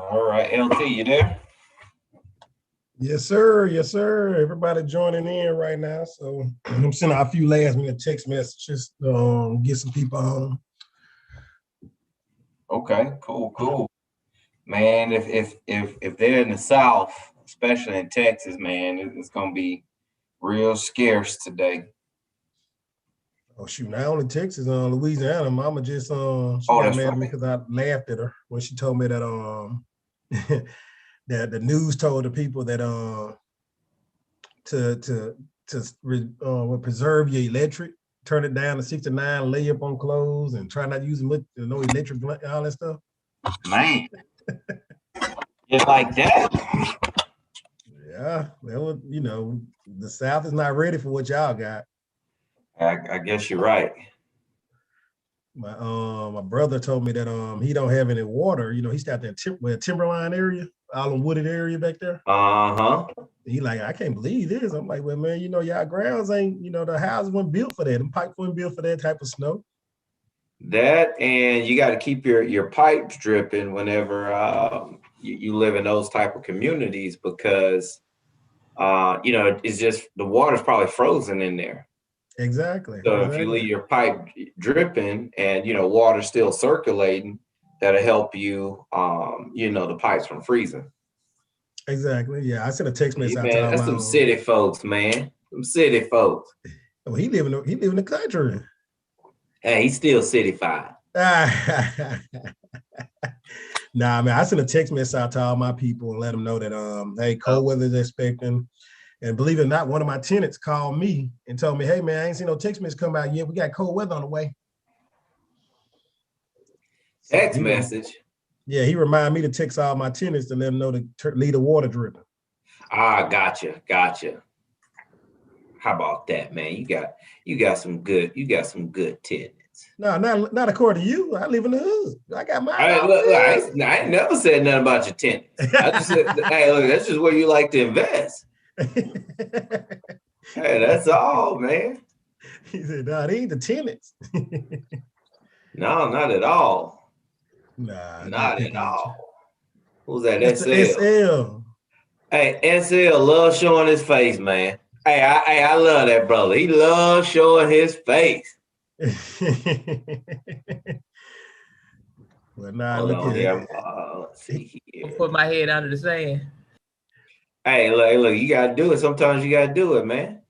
All right, LT, you there? Yes, sir. Yes, sir. Everybody joining in right now. So I'm sending out a few last minute text messages to get some people on. Okay, cool. Man, if they're in the South, especially in Texas, man, it's gonna be real scarce today. Oh shoot, not only Texas, Louisiana. Mama just she got That's mad at me right. because I laughed at her when she told me that that the news told the people that preserve your electric, turn it down to 69, lay up on clothes, and try not to use much, no electric, all that stuff. Man, just like that. Yeah, well, the South is not ready for what y'all got. I guess you're right. My brother told me that he don't have any water. He's out there timberline area, all in wooded area back there. He like, I can't believe this. I'm like, well, man, y'all grounds ain't, the houses weren't built for that. Them pipes weren't built for that type of snow. That, and you got to keep your pipes dripping whenever you live in those type of communities because it's just the water's probably frozen in there. Exactly. So if you leave your pipe dripping and water's still circulating, that'll help you the pipes from freezing. Exactly. Yeah, I sent a text message out to that's some city folks, man. Some city folks. Oh, he live in the country. Hey, he's still cityfied. Nah, man, I sent a text message out to all my people and let them know that hey, cold weather is expecting. And believe it or not, one of my tenants called me and told me, hey, man, I ain't seen no text message come out yet. We got cold weather on the way. Text message? Yeah, he reminded me to text all my tenants to let them know to leave the water dripping. Ah, gotcha. How about that, man? You got some good tenants. No, not according to you. I live in the hood. I got my. I ain't never said nothing about your tenants. I just said, hey, look, that's just where you like to invest. Hey, that's all, man. He said, no, they ain't the tenants. No, not at all. Nah, not at all. Who's that? SL. Hey, SL loves showing his face, man. Hey, I love that brother. He loves showing his face. Well, nah, look here. Let's see here. I'll put my head under the sand. Hey, look, you gotta do it. Sometimes you gotta do it, man.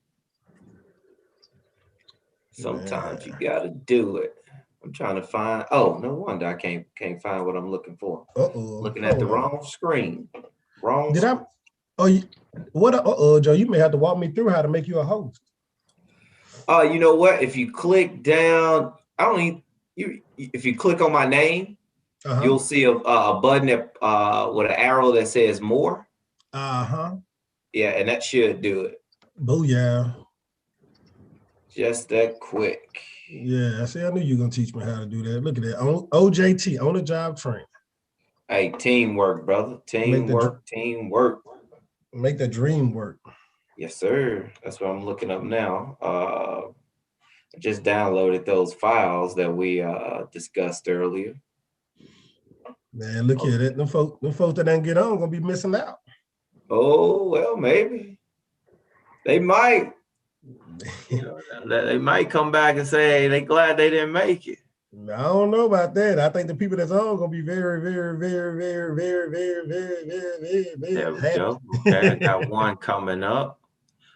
Sometimes you gotta do it. I'm trying to find. Oh, no wonder I can't find what I'm looking for. Looking at the wrong screen. Joe? You may have to walk me through how to make you a host. You know what? If you click down, if you click on my name, you'll see a button that with an arrow that says more. Yeah, and that should do it. Booyah. Just that quick. Yeah, see, I knew you were gonna teach me how to do that. Look at that. OJT, on the job training. Hey, teamwork, brother. Teamwork. Make the dream work. Yes, sir. That's what I'm looking up now. I just downloaded those files that we discussed earlier. Man, look at it. Them folks that didn't get on gonna be missing out. Oh, well, maybe. They might. They might come back and say they glad they didn't make it. I don't know about that. I think the people that's on gonna be very, very, very, very, very, very, very, very, very there we happy. Go. Okay, I got one coming up.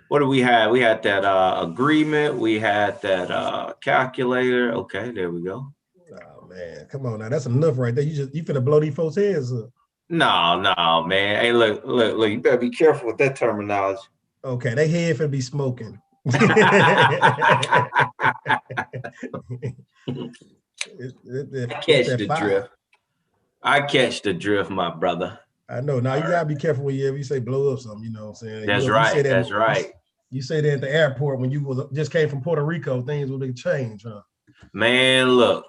What do we have? We had that agreement. We had that calculator. Okay, there we go. Oh man, come on now. That's enough right there. You finna blow these folks' heads up. No, man. Hey, look. You better be careful with that terminology. Okay, they head finna be smoking. I catch the drift, my brother. I know. Now you gotta be careful when you say blow up something. You know what I'm saying? That's right. That's right. You say that at the airport when you just came from Puerto Rico, things will change, huh? Man, look.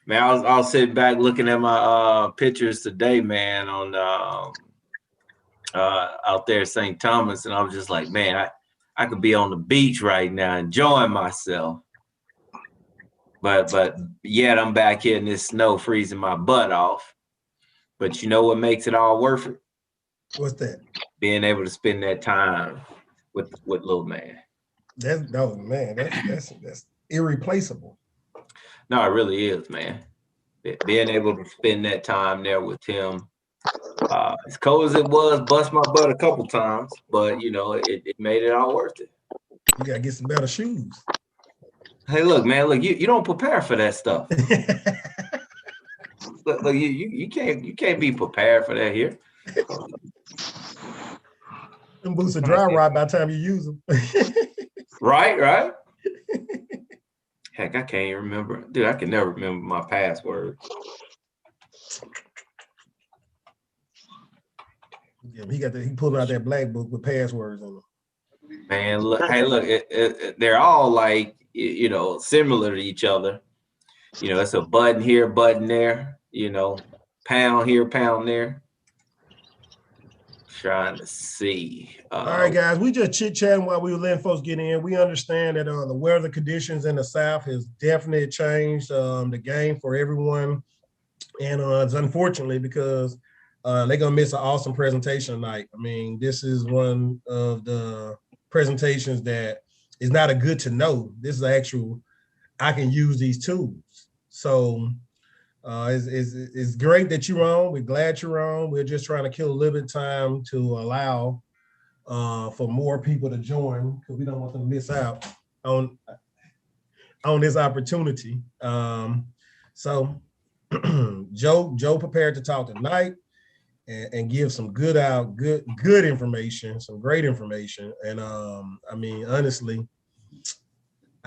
Man, I was sitting back looking at my pictures today, man, on out there at St. Thomas, and I was just like, man, I could be on the beach right now enjoying myself. But yet I'm back here in this snow freezing my butt off. But you know what makes it all worth it? What's that? Being able to spend that time with little man. That's irreplaceable. No, it really is, man. Being able to spend that time there with him. As cold as it was, bust my butt a couple times, but you know, it made it all worth it. You gotta get some better shoes. Hey, look, man, look, you don't prepare for that stuff. look, you can't be prepared for that here. Them boots are dry rot by the time you use them. Right. Heck, I can't even remember. Dude, I can never remember my password. Yeah, he pulled out that black book with passwords on them. Man, look, hey, look, they're all like, you know, similar to each other. You know, it's a button here, button there, you know, pound here, pound there. Trying to see. All right, guys, we just chit-chatting while we were letting folks get in. We understand that the weather conditions in the South has definitely changed the game for everyone. And it's unfortunately because they're going to miss an awesome presentation tonight. I mean, this is one of the presentations that is not a good to know. This is actual, I can use these tools. So it's great that you're on. We're glad you're on. We're just trying to kill a little bit of time to allow for more people to join because we don't want them to miss out on this opportunity. So Joe prepared to talk tonight and give some good information, some great information. And I mean, honestly,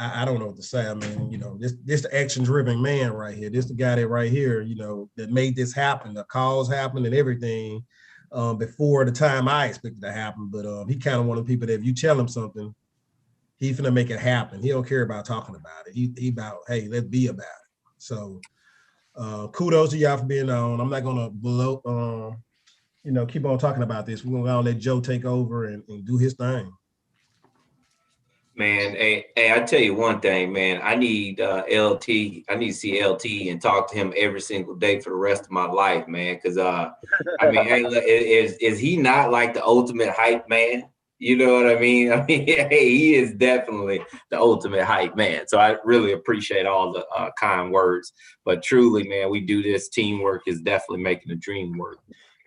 I don't know what to say. I mean, you know, this the action-driven man right here. This the guy that right here, you know, that made this happen. The calls happen and everything before the time I expected to happen. But he kind of one of the people that if you tell him something, he's gonna make it happen. He don't care about talking about it. He about, hey, let's be about it. So kudos to y'all for being on. I'm not gonna keep on talking about this. We're gonna let Joe take over and do his thing. Man, hey, I tell you one thing, man. I need LT. I need to see LT and talk to him every single day for the rest of my life, man. Because I mean, hey, is he not like the ultimate hype man? You know what I mean? I mean, hey, he is definitely the ultimate hype man. So I really appreciate all the kind words. But truly, man, we do this. Teamwork is definitely making the dream work.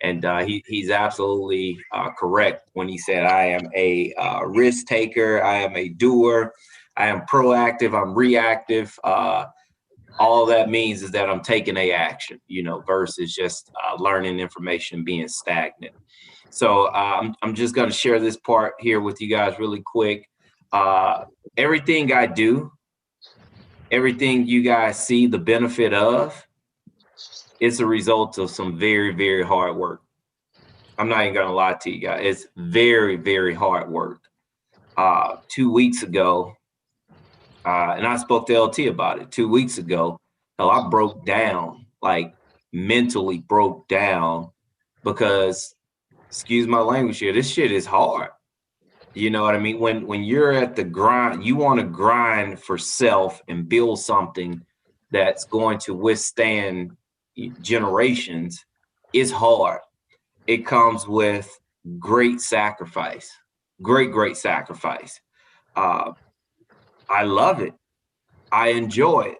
And he's absolutely correct when he said, I am a risk taker. I am a doer. I am proactive. I'm reactive. All that means is that I'm taking a action, you know, versus just learning information, being stagnant. So I'm just going to share this part here with you guys really quick. Everything I do, everything you guys see the benefit of, it's a result of some very, very hard work. I'm not even going to lie to you guys. It's very, very hard work. 2 weeks ago, and I spoke to LT about it 2 weeks ago. Hell, I broke down, like mentally broke down because, excuse my language here, this shit is hard. You know what I mean? When you're at the grind, you want to grind for self and build something that's going to withstand generations. It's hard. It comes with great sacrifice, great sacrifice. I love it. I enjoy it.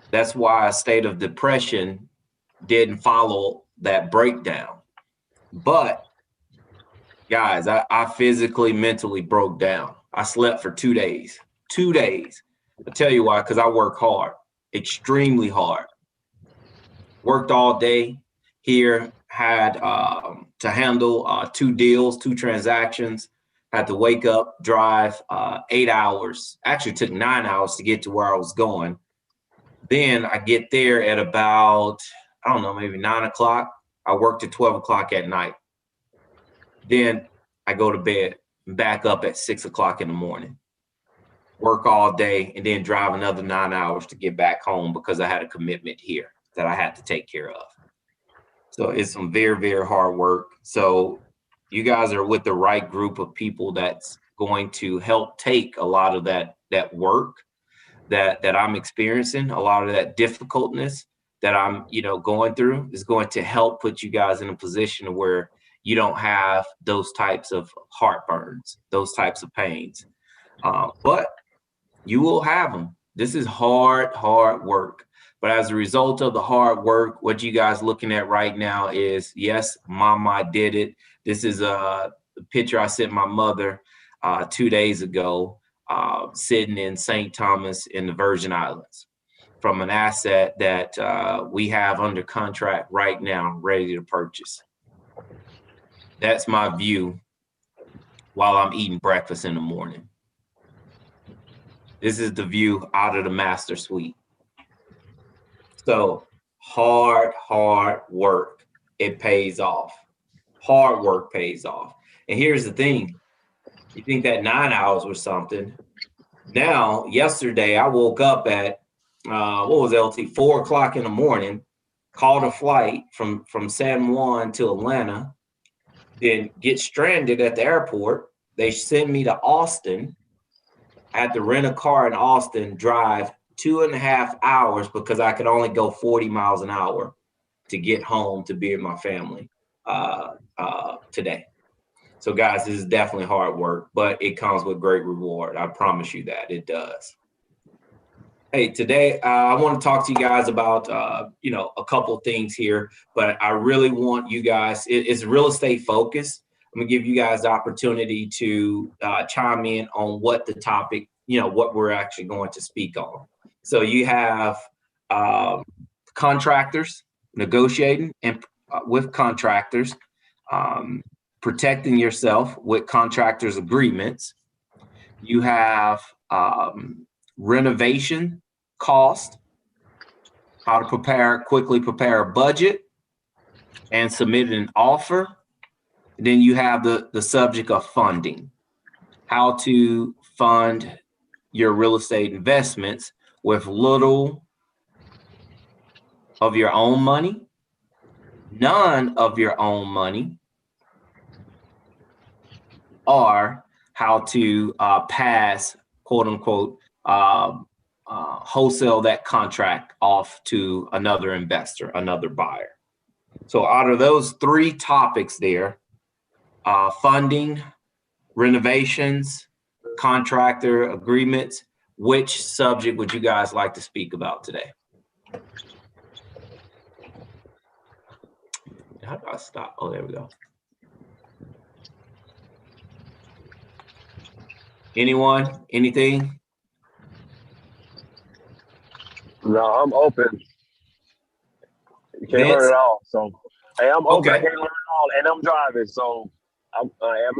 That's why a state of depression didn't follow that breakdown. But guys, I physically, mentally broke down. I slept for 2 days. 2 days. I'll tell you why, because I work hard, extremely hard. Worked all day here, had to handle 2 deals, 2 transactions, had to wake up, drive 8 hours. Actually took 9 hours to get to where I was going. Then I get there at about, I don't know, maybe 9 o'clock. I worked at 12 o'clock at night. Then I go to bed and back up at 6 o'clock in the morning. Work all day and then drive another 9 hours to get back home because I had a commitment here that I had to take care of. So it's some very, very hard work. So you guys are with the right group of people that's going to help take a lot of that work that I'm experiencing, a lot of that difficultness that I'm, going through is going to help put you guys in a position where you don't have those types of heartburns, those types of pains. But you will have them. This is hard work. But as a result of the hard work, what you guys looking at right now is, yes, Mama, I did it. This is a picture I sent my mother 2 days ago, sitting in St. Thomas in the Virgin Islands from an asset that we have under contract right now, ready to purchase. That's my view while I'm eating breakfast in the morning. This is the view out of the master suite. So hard work, it pays off. Hard work pays off. And here's the thing. You think that 9 hours was something. Now, yesterday, I woke up at, 4 o'clock in the morning, called a flight from San Juan to Atlanta, then get stranded at the airport. They send me to Austin. I had to rent a car in Austin, drive 2.5 hours because I could only go 40 miles an hour to get home to be with my family today. So guys, this is definitely hard work, but it comes with great reward. I promise you that it does. Hey, today I want to talk to you guys about, a couple things here, but I really want you guys, it's real estate focused. I'm gonna give you guys the opportunity to chime in on what the topic, what we're actually going to speak on. So you have contractors negotiating and with contractors, protecting yourself with contractors agreements. You have renovation cost, how to quickly prepare a budget and submit an offer. Then you have the subject of funding, how to fund your real estate investments with little of your own money, none of your own money, or how to pass, quote unquote, wholesale that contract off to another investor, another buyer. So out of those three topics there, funding, renovations, contractor agreements, which subject would you guys like to speak about today? How do I stop? Oh, there we go. Anyone? Anything? No, I'm open. You can't learn it all. So, hey, I'm open. Okay. I can't learn it all, and I'm driving, so I'm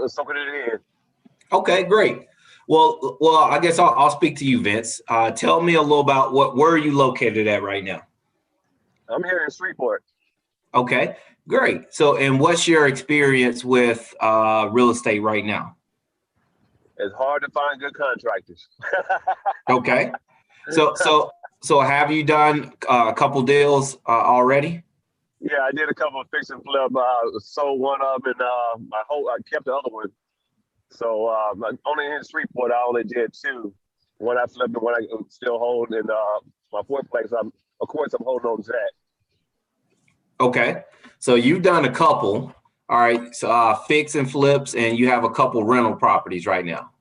soaking it in. Okay, great. Well, I guess I'll speak to you, Vince. Tell me a little about where are you located at right now? I'm here in Shreveport. Okay, great. So, and what's your experience with real estate right now? It's hard to find good contractors. Okay. So have you done a couple deals already? Yeah, I did a couple of fix and flip. Sold one of them, and I kept the other one. So only in Shreveport, I only did two. One I flipped and one I still hold. And my fourth place, I'm holding on to that. Okay. So you've done a couple. All right. So fix and flips, and you have a couple rental properties right now.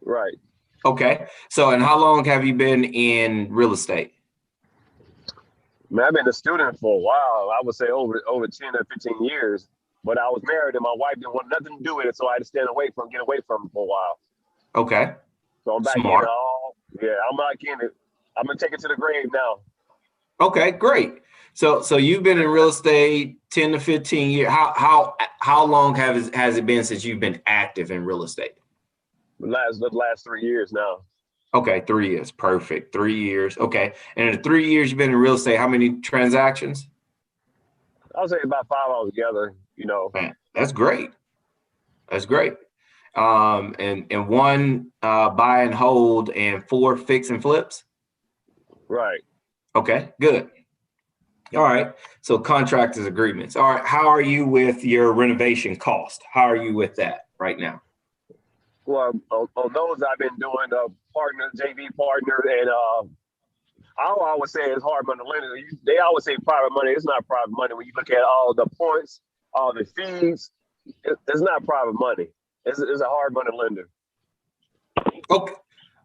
Right. Okay. So, and how long have you been in real estate? Man, I've been a student for a while. I would say over 10 or 15 years. But I was married and my wife didn't want nothing to do with it, so I had to get away from it for a while. Okay. So I'm back in it all. Yeah, I'm back in it. I'm gonna take it to the grave now. Okay, great. So you've been in real estate 10 to 15 years. How long has it been since you've been active in real estate? The last 3 years now. Okay, 3 years. Perfect. 3 years. Okay. And in the 3 years you've been in real estate, how many transactions? I'll say about 5 altogether, Man, that's great. That's great. And one buy and hold and 4 fix and flips? Right. Okay, good. All right. So contractors agreements. All right. How are you with your renovation cost? How are you with that right now? Well, on those I've been doing partner, JV partner, and I always say it's hard money lender. They always say private money. It's not private money when you look at all the points, all the fees. It's not private money. It's a hard money lender. Okay.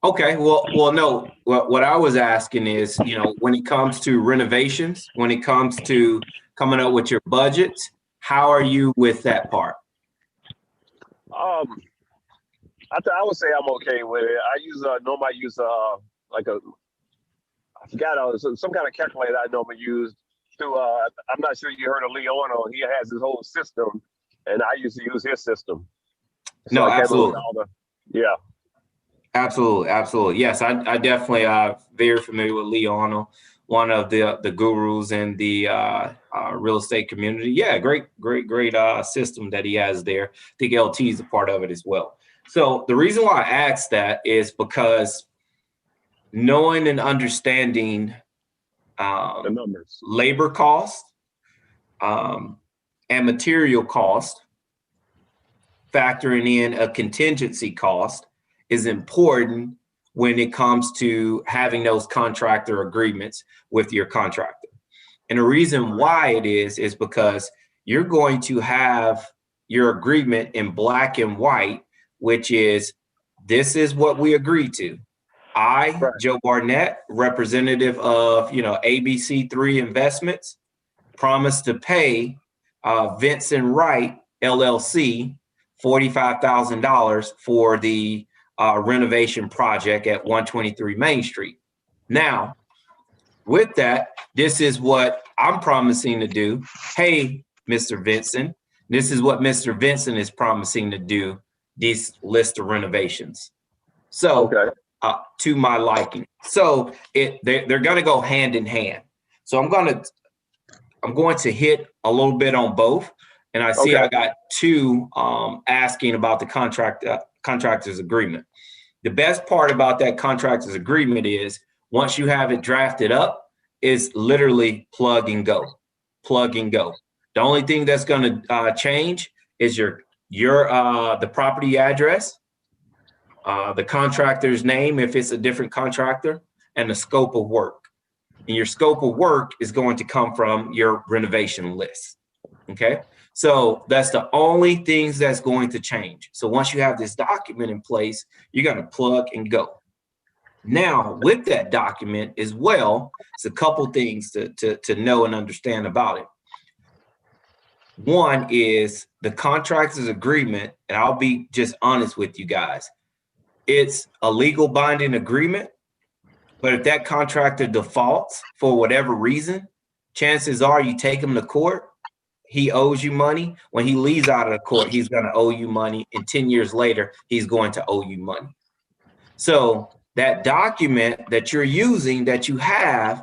Okay. Well, no. What I was asking is, when it comes to renovations, when it comes to coming up with your budgets, how are you with that part? I would say I'm okay with it. I use normally use like a I forgot some kind of calculator I normally use to I'm not sure you heard of Leonardo. He has his whole system, and I used to use his system. So no, absolutely. Yeah. Absolutely. Yes, I definitely very familiar with Leonardo, one of the gurus in the real estate community. Yeah, great system that he has there. I think LT is a part of it as well. So the reason why I asked that is because knowing and understanding the numbers, labor cost, and material cost, factoring in a contingency cost is important when it comes to having those contractor agreements with your contractor. And the reason why it is because you're going to have your agreement in black and white, which is, this is what we agreed to. I, Joe Barnett, representative of, ABC3 Investments, promised to pay Vincent Wright, LLC, $45,000 for the renovation project at 123 Main Street. Now, with that, this is what I'm promising to do. Hey, Mr. Vincent, this is what Mr. Vincent is promising to do, this list of renovations. So to my liking. So they're going to go hand in hand. So I'm going to hit a little bit on both. And I see I got two asking about the contractor's agreement. The best part about that contractor's agreement is once you have it drafted up, is literally plug and go. The only thing that's going to change is your the property address, the contractor's name if it's a different contractor, and the scope of work. And your scope of work is going to come from your renovation list. Okay, so that's the only things that's going to change. So once you have this document in place, you're going to plug and go. Now, with that document as well, it's a couple things to know and understand about it. One is the contractor's agreement, and I'll be just honest with you guys. It's a legal binding agreement, but if that contractor defaults for whatever reason, chances are you take him to court, he owes you money. When he leaves out of the court, he's going to owe you money. And 10 years later, he's going to owe you money. So that document that you're using, that you have,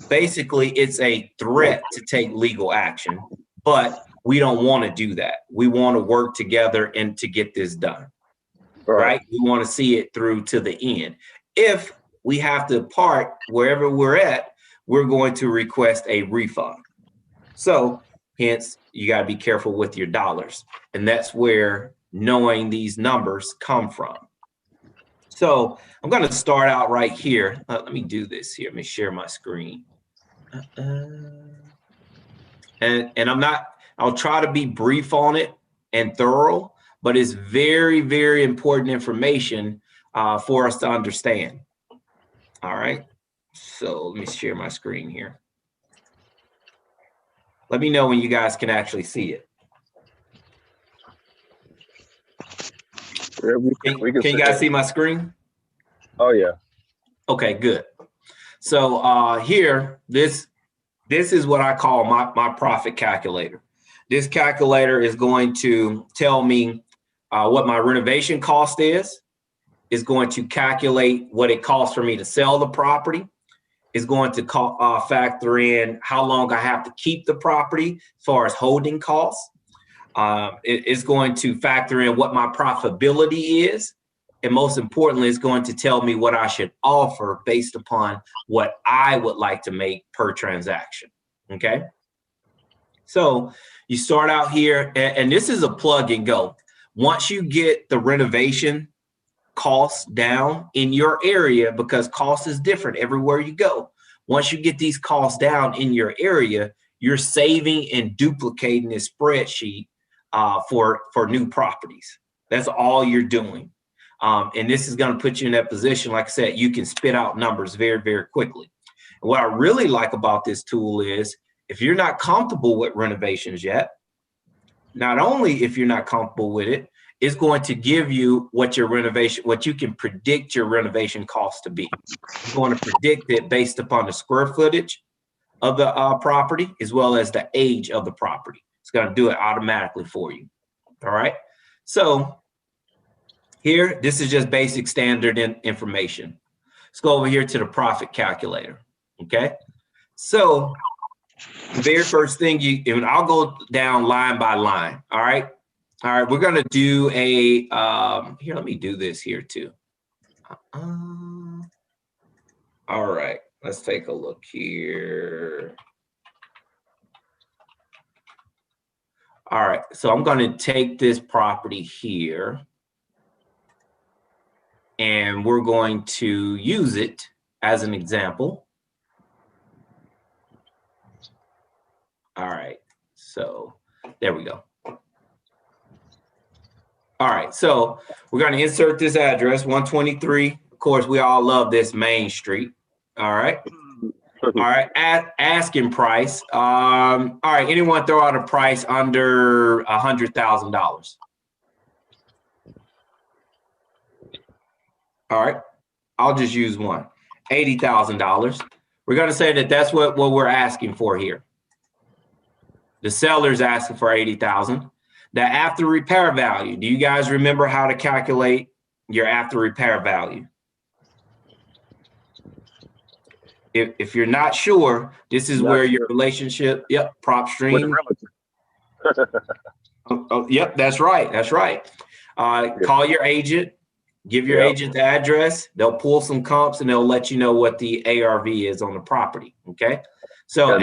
basically it's a threat to take legal action, but we don't want to do that. We want to work together and to get this done, right? We want to see it through to the end. If we have to part wherever we're at, we're going to request a refund. So hence, you got to be careful with your dollars. And that's where knowing these numbers come from. So I'm going to start out right here. Let me do this here. Let me share my screen. And I'll try to be brief on it and thorough, but it's very, very important information for us to understand. All right. So let me share my screen here. Let me know when you guys can actually see it. Yeah, can you guys see my screen? Oh yeah. Okay, good. So here, this is what I call my profit calculator. This calculator is going to tell me what my renovation cost is. It's going to calculate what it costs for me to sell the property. It's going to factor in how long I have to keep the property as far as holding costs. It's going to factor in what my profitability is. And most importantly, it's going to tell me what I should offer based upon what I would like to make per transaction. Okay. So you start out here, and this is a plug and go. Once you get the renovation costs down in your area, because cost is different everywhere you go. Once you get these costs down in your area, you're saving and duplicating this spreadsheet for new properties. That's all you're doing. And this is going to put you in that position. Like I said, you can spit out numbers very, very quickly. And what I really like about this tool is if you're not comfortable with renovations yet, not only if you're not comfortable with it, it's going to give you what you can predict your renovation cost to be. It's going to predict it based upon the square footage of the property, as well as the age of the property. It's going to do it automatically for you. All right. So here, this is just basic standard information. Let's go over here to the profit calculator. Okay. So the very first thing and I'll go down line by line. All right. All right. We're going to do a, here, let me do this here too. All right. Let's take a look here. All right. So I'm going to take this property here and we're going to use it as an example. All right, so there we go. All right, so we're going to insert this address, 123. Of course, we all love this Main Street. All right. All right, asking price. All right, anyone throw out a price under $100,000? All right, I'll just use one, $80,000. We're going to say that that's what we're asking for here. The seller's asking for $80,000. The after repair value. Do you guys remember how to calculate your after repair value? If you're not sure, this is where your relationship, prop stream. Yep, that's right. That's right. Call your agent, give your agent the address. They'll pull some comps and they'll let you know what the ARV is on the property. Okay. So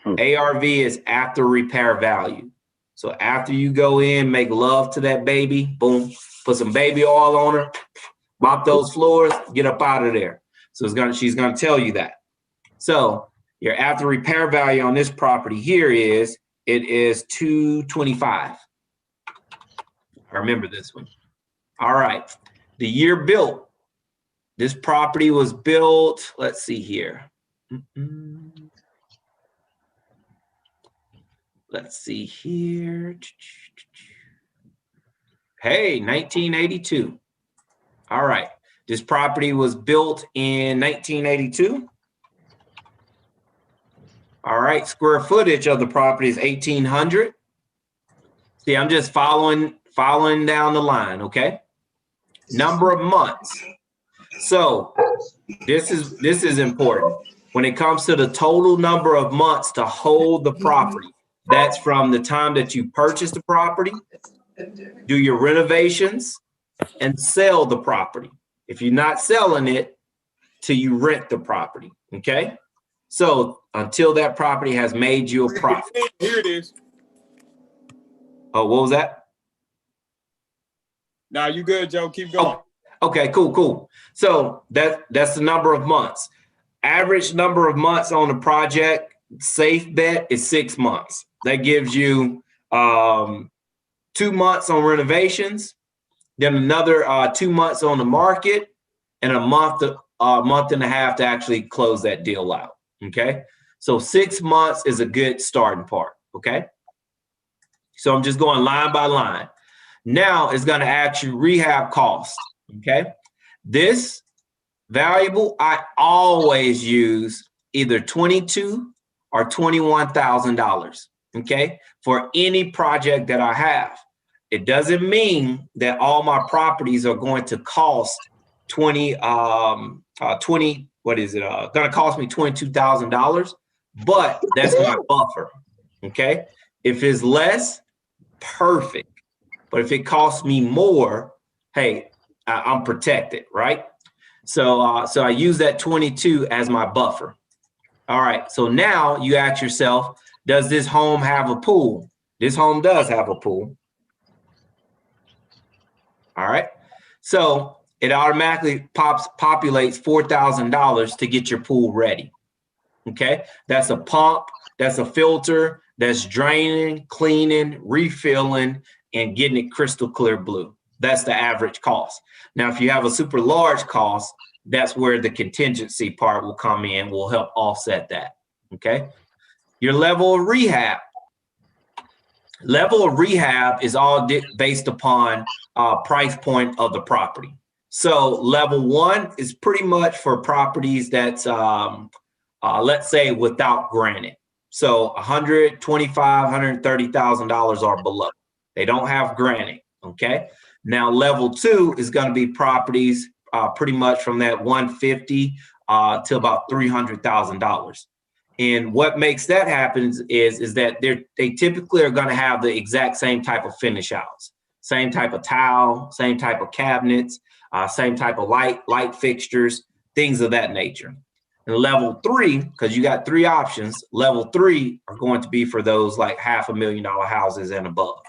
ARV is after repair value. So after you go in, make love to that baby, boom, put some baby oil on her, mop those floors, get up out of there. So she's gonna tell you that. So your after repair value on this property here is $225. I remember this one. All right, the year built. This property was built, let's see here. Let's see here. Hey, 1982. All right. This property was built in 1982. All right. Square footage of the property is 1,800. See, I'm just following down the line. Okay. Number of months. So this is important. When it comes to the total number of months to hold the property, that's from the time that you purchase the property, do your renovations, and sell the property. If you're not selling it, till you rent the property, okay? So until that property has made you a profit. Here it is. Oh, what was that? Nah, you good, Joe. Keep going. Oh, okay, cool. So that's the number of months. Average number of months on a project, safe bet is 6 months. That gives you 2 months on renovations, then another 2 months on the market, and a month and a half to actually close that deal out. Okay, so 6 months is a good starting part. Okay, so I'm just going line by line. Now it's going to ask you rehab cost. Okay, this valuable I always use either $22,000 or $21,000. Okay, for any project that I have. It doesn't mean that all my properties are going to cost going to cost me $22,000, but that's my buffer. Okay, if it's less, perfect. But if it costs me more, hey, I'm protected, right? So I use that 22 as my buffer. All right, so now you ask yourself, does this home have a pool? This home does have a pool. All right. So it automatically populates $4,000 to get your pool ready. Okay. That's a pump, that's a filter, that's draining, cleaning, refilling, and getting it crystal clear blue. That's the average cost. Now, if you have a super large cost, that's where the contingency part will come in, will help offset that. Okay. Your level of rehab. Level of rehab is all based upon price point of the property. So level 1 is pretty much for properties that's, let's say, without granite. So $125,000, $130,000 or below. They don't have granite. Okay. Now level 2 is going to be properties pretty much from that $150,000 to about $300,000. And what makes that happen is that they typically are going to have the exact same type of finish outs, same type of tile, same type of cabinets, same type of light fixtures, things of that nature. And level 3, because you got 3 options, level 3 are going to be for those like $500,000 houses and above,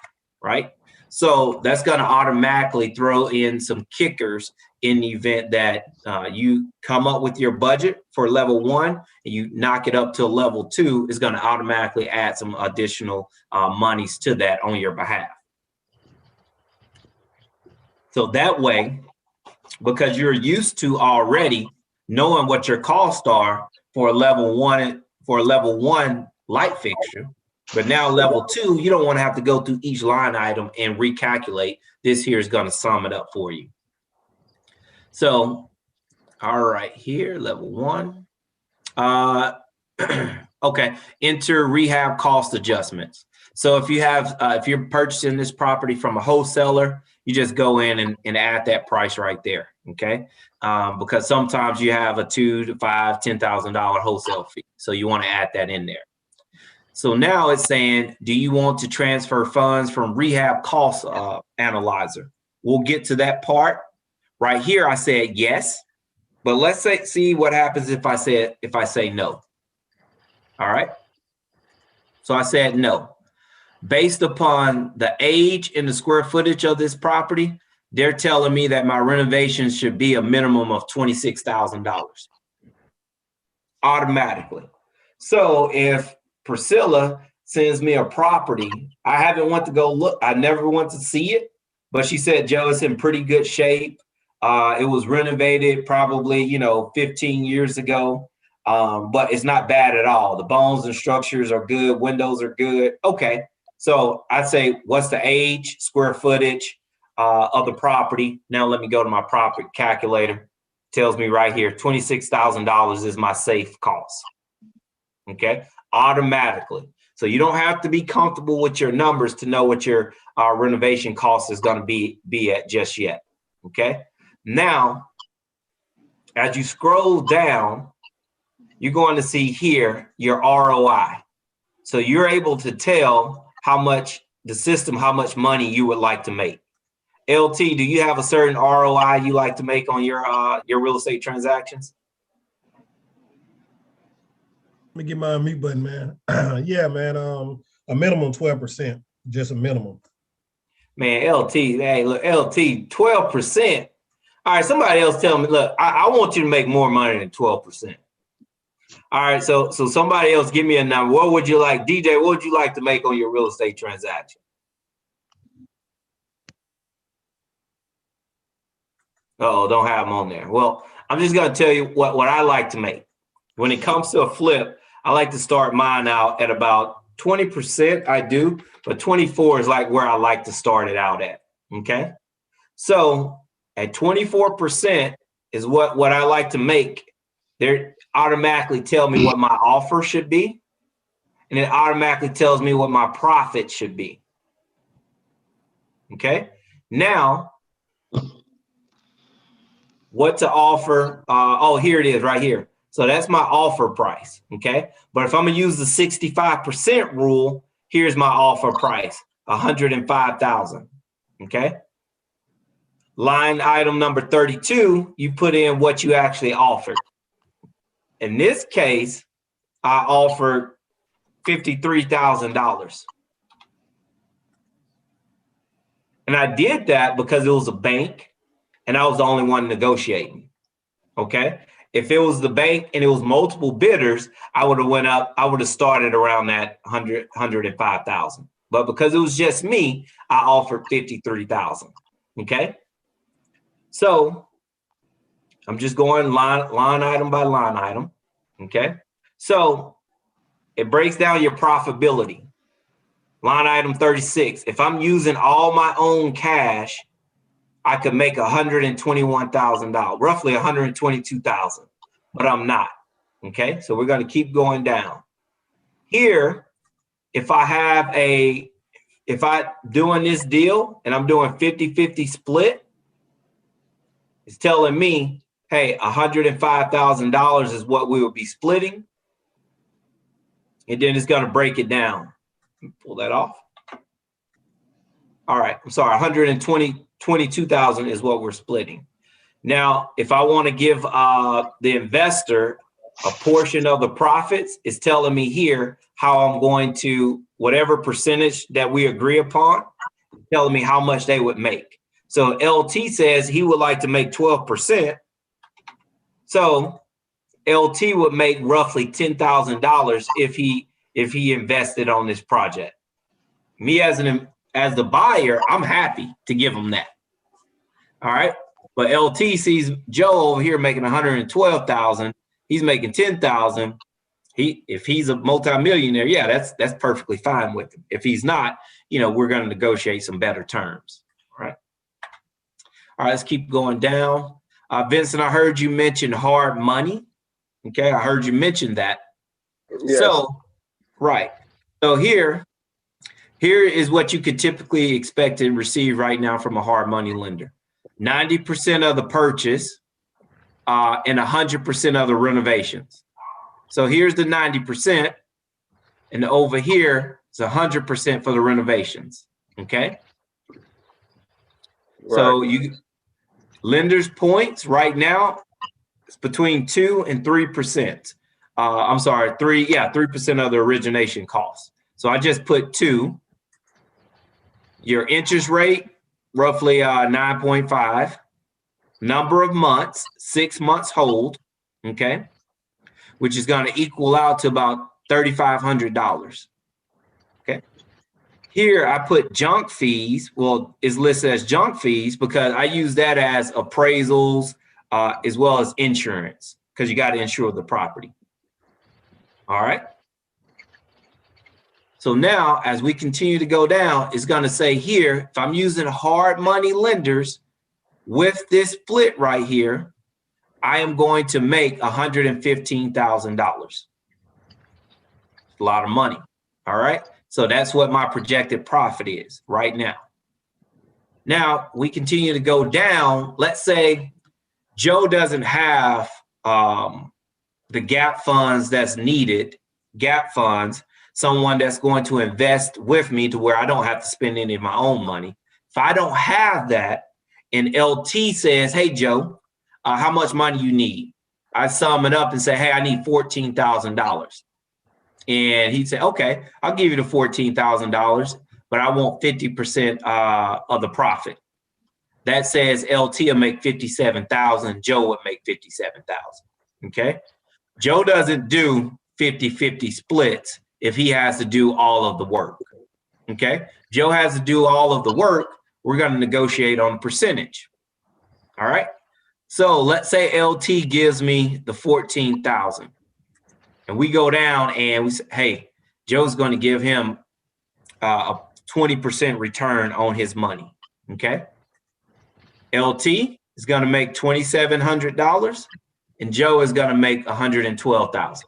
right? So that's going to automatically throw in some kickers in the event that you come up with your budget for level 1 and you knock it up to level 2, is going to automatically add some additional monies to that on your behalf. So that way, because you're used to already knowing what your costs are for a level 1 light fixture, but now level 2, you don't want to have to go through each line item and recalculate. This here is going to sum it up for you. So, all right, here, level 1. Okay, enter rehab cost adjustments. So if you have, if you're purchasing this property from a wholesaler, you just go in and add that price right there, okay? Because sometimes you have a $2,000 to $5,000, $10,000 wholesale fee. So you want to add that in there. So now it's saying, do you want to transfer funds from rehab cost analyzer? We'll get to that part. Right here, I said yes, but let's see what happens if I say no. All right. So I said no. Based upon the age and the square footage of this property, they're telling me that my renovations should be a minimum of $26,000 automatically. So if Priscilla sends me a property, I haven't went to go look. I never went to see it, but she said, Joe, it's in pretty good shape. It was renovated probably, 15 years ago, but it's not bad at all. The bones and structures are good. Windows are good. Okay. So I'd say, what's the age, square footage of the property? Now let me go to my property calculator. Tells me right here, $26,000 is my safe cost. Okay. Automatically. So you don't have to be comfortable with your numbers to know what your renovation cost is going to be at just yet. Okay. Now, as you scroll down, you're going to see here your ROI. So you're able to tell how much money you would like to make. LT, do you have a certain ROI you like to make on your real estate transactions? Let me get my mute button, man. Yeah, man. A minimum 12%, just a minimum. Man, LT, hey, look, LT, 12%. All right, somebody else tell me, look, I want you to make more money than 12%. All right, so somebody else give me a number. What would you like, DJ, what would you like to make on your real estate transaction? Uh-oh, don't have them on there. Well, I'm just going to tell you what I like to make. When it comes to a flip, I like to start mine out at about 20%, I do, but 24 is like where I like to start it out at, okay? So at 24% is what I like to make. They automatically tell me what my offer should be, and it automatically tells me what my profit should be. Okay, now what to offer? Oh, here it is right here. So that's my offer price. Okay, but if I'm gonna use the 65% rule, here's my offer price, $105,000. Okay. Line item number 32, you put in what you actually offered. In this case, I offered $53,000. And I did that because it was a bank and I was the only one negotiating. Okay. If it was the bank and it was multiple bidders, I would have started around that 105,000. But because it was just me, I offered 53,000. Okay. So I'm just going line item by line item. Okay. So it breaks down your profitability. Line item 36. If I'm using all my own cash, I could make $121,000, roughly $122,000, but I'm not. Okay, so we're going to keep going down. Here, if I doing this deal and I'm doing 50-50 split, it's telling me, hey, $105,000 is what we will be splitting. And then it's going to break it down. Pull that off. All right, I'm sorry, 122,000 is what we're splitting. Now, if I want to give the investor a portion of the profits, it's telling me here how I'm going to, whatever percentage that we agree upon, telling me how much they would make. So LT says he would like to make 12%. So LT would make roughly $10,000 if he invested on this project. Me as the buyer, I'm happy to give him that. All right. But LT sees Joe over here making 112,000. He's making 10,000. If he's a multimillionaire, yeah, that's perfectly fine with him. If he's not, we're going to negotiate some better terms. All right. All right, let's keep going down. Vincent, I heard you mention hard money. Okay, I heard you mention that. Yes. So, right. So here is what you could typically expect to receive right now from a hard money lender. 90% of the purchase and 100% of the renovations. So here's the 90%, and over here is 100% for the renovations. Okay. Right. So lenders' points right now, it's between 2 and 3%. I'm sorry, 3% of the origination costs. So I just put 2. Your interest rate, roughly 9.5. Number of months, 6 months hold, okay, which is going to equal out to about $3,500. Okay. Here I put junk fees. Well, it's listed as junk fees because I use that as appraisals as well as insurance, because you got to insure the property. All right. So now, as we continue to go down, it's going to say here, if I'm using hard money lenders with this split right here, I am going to make $115,000. A lot of money. All right. So that's what my projected profit is right now. Now we continue to go down. Let's say Joe doesn't have the gap funds that's needed, gap funds, someone that's going to invest with me to where I don't have to spend any of my own money. If I don't have that and LT says, hey, Joe, how much money you need? I sum it up and say, hey, I need $14,000. And he'd say, okay, I'll give you the $14,000, but I want 50% of the profit. That says LT will make $57,000. Joe would make $57,000. Okay. Joe doesn't do 50-50 splits if he has to do all of the work. Okay. Joe has to do all of the work. We're going to negotiate on percentage. All right. So let's say LT gives me the 14,000 and we go down and we say, hey, Joe's going to give him a 20% return on his money. Okay. LT is going to make $2,700 and Joe is going to make $112,000.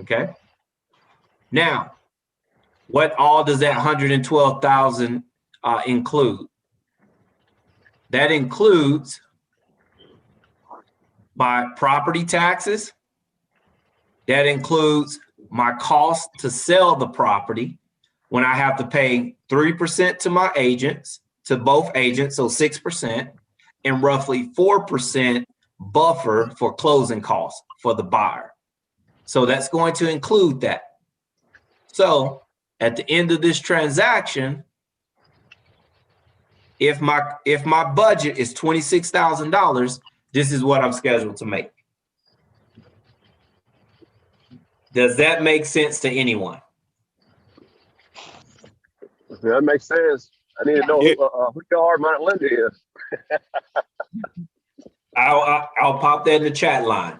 Okay. Now, what all does that $112,000 include? That includes my property taxes. That includes my cost to sell the property when I have to pay 3% to my agents, to both agents, so 6%, and roughly 4% buffer for closing costs for the buyer. So that's going to include that. So at the end of this transaction, if my budget is $26,000, this is what I'm scheduled to make. Does that make sense to anyone? That makes sense. I need to know who your hard money lender is. I'll pop that in the chat line.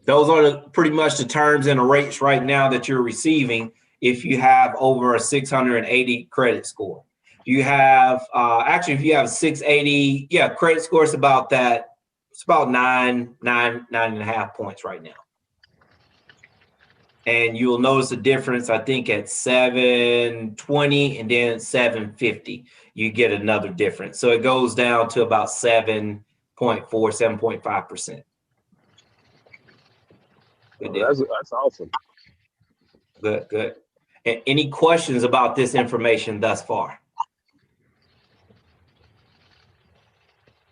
Those are pretty much the terms and the rates right now that you're receiving if you have over a 680 credit score. You have actually, if you have a 680, credit score is about that. It's about nine and a half points right now. And you'll notice the difference, I think, at 720 and then 750, you get another difference. So it goes down to about 7.4, 7.5%. That's awesome. Good. And any questions about this information thus far?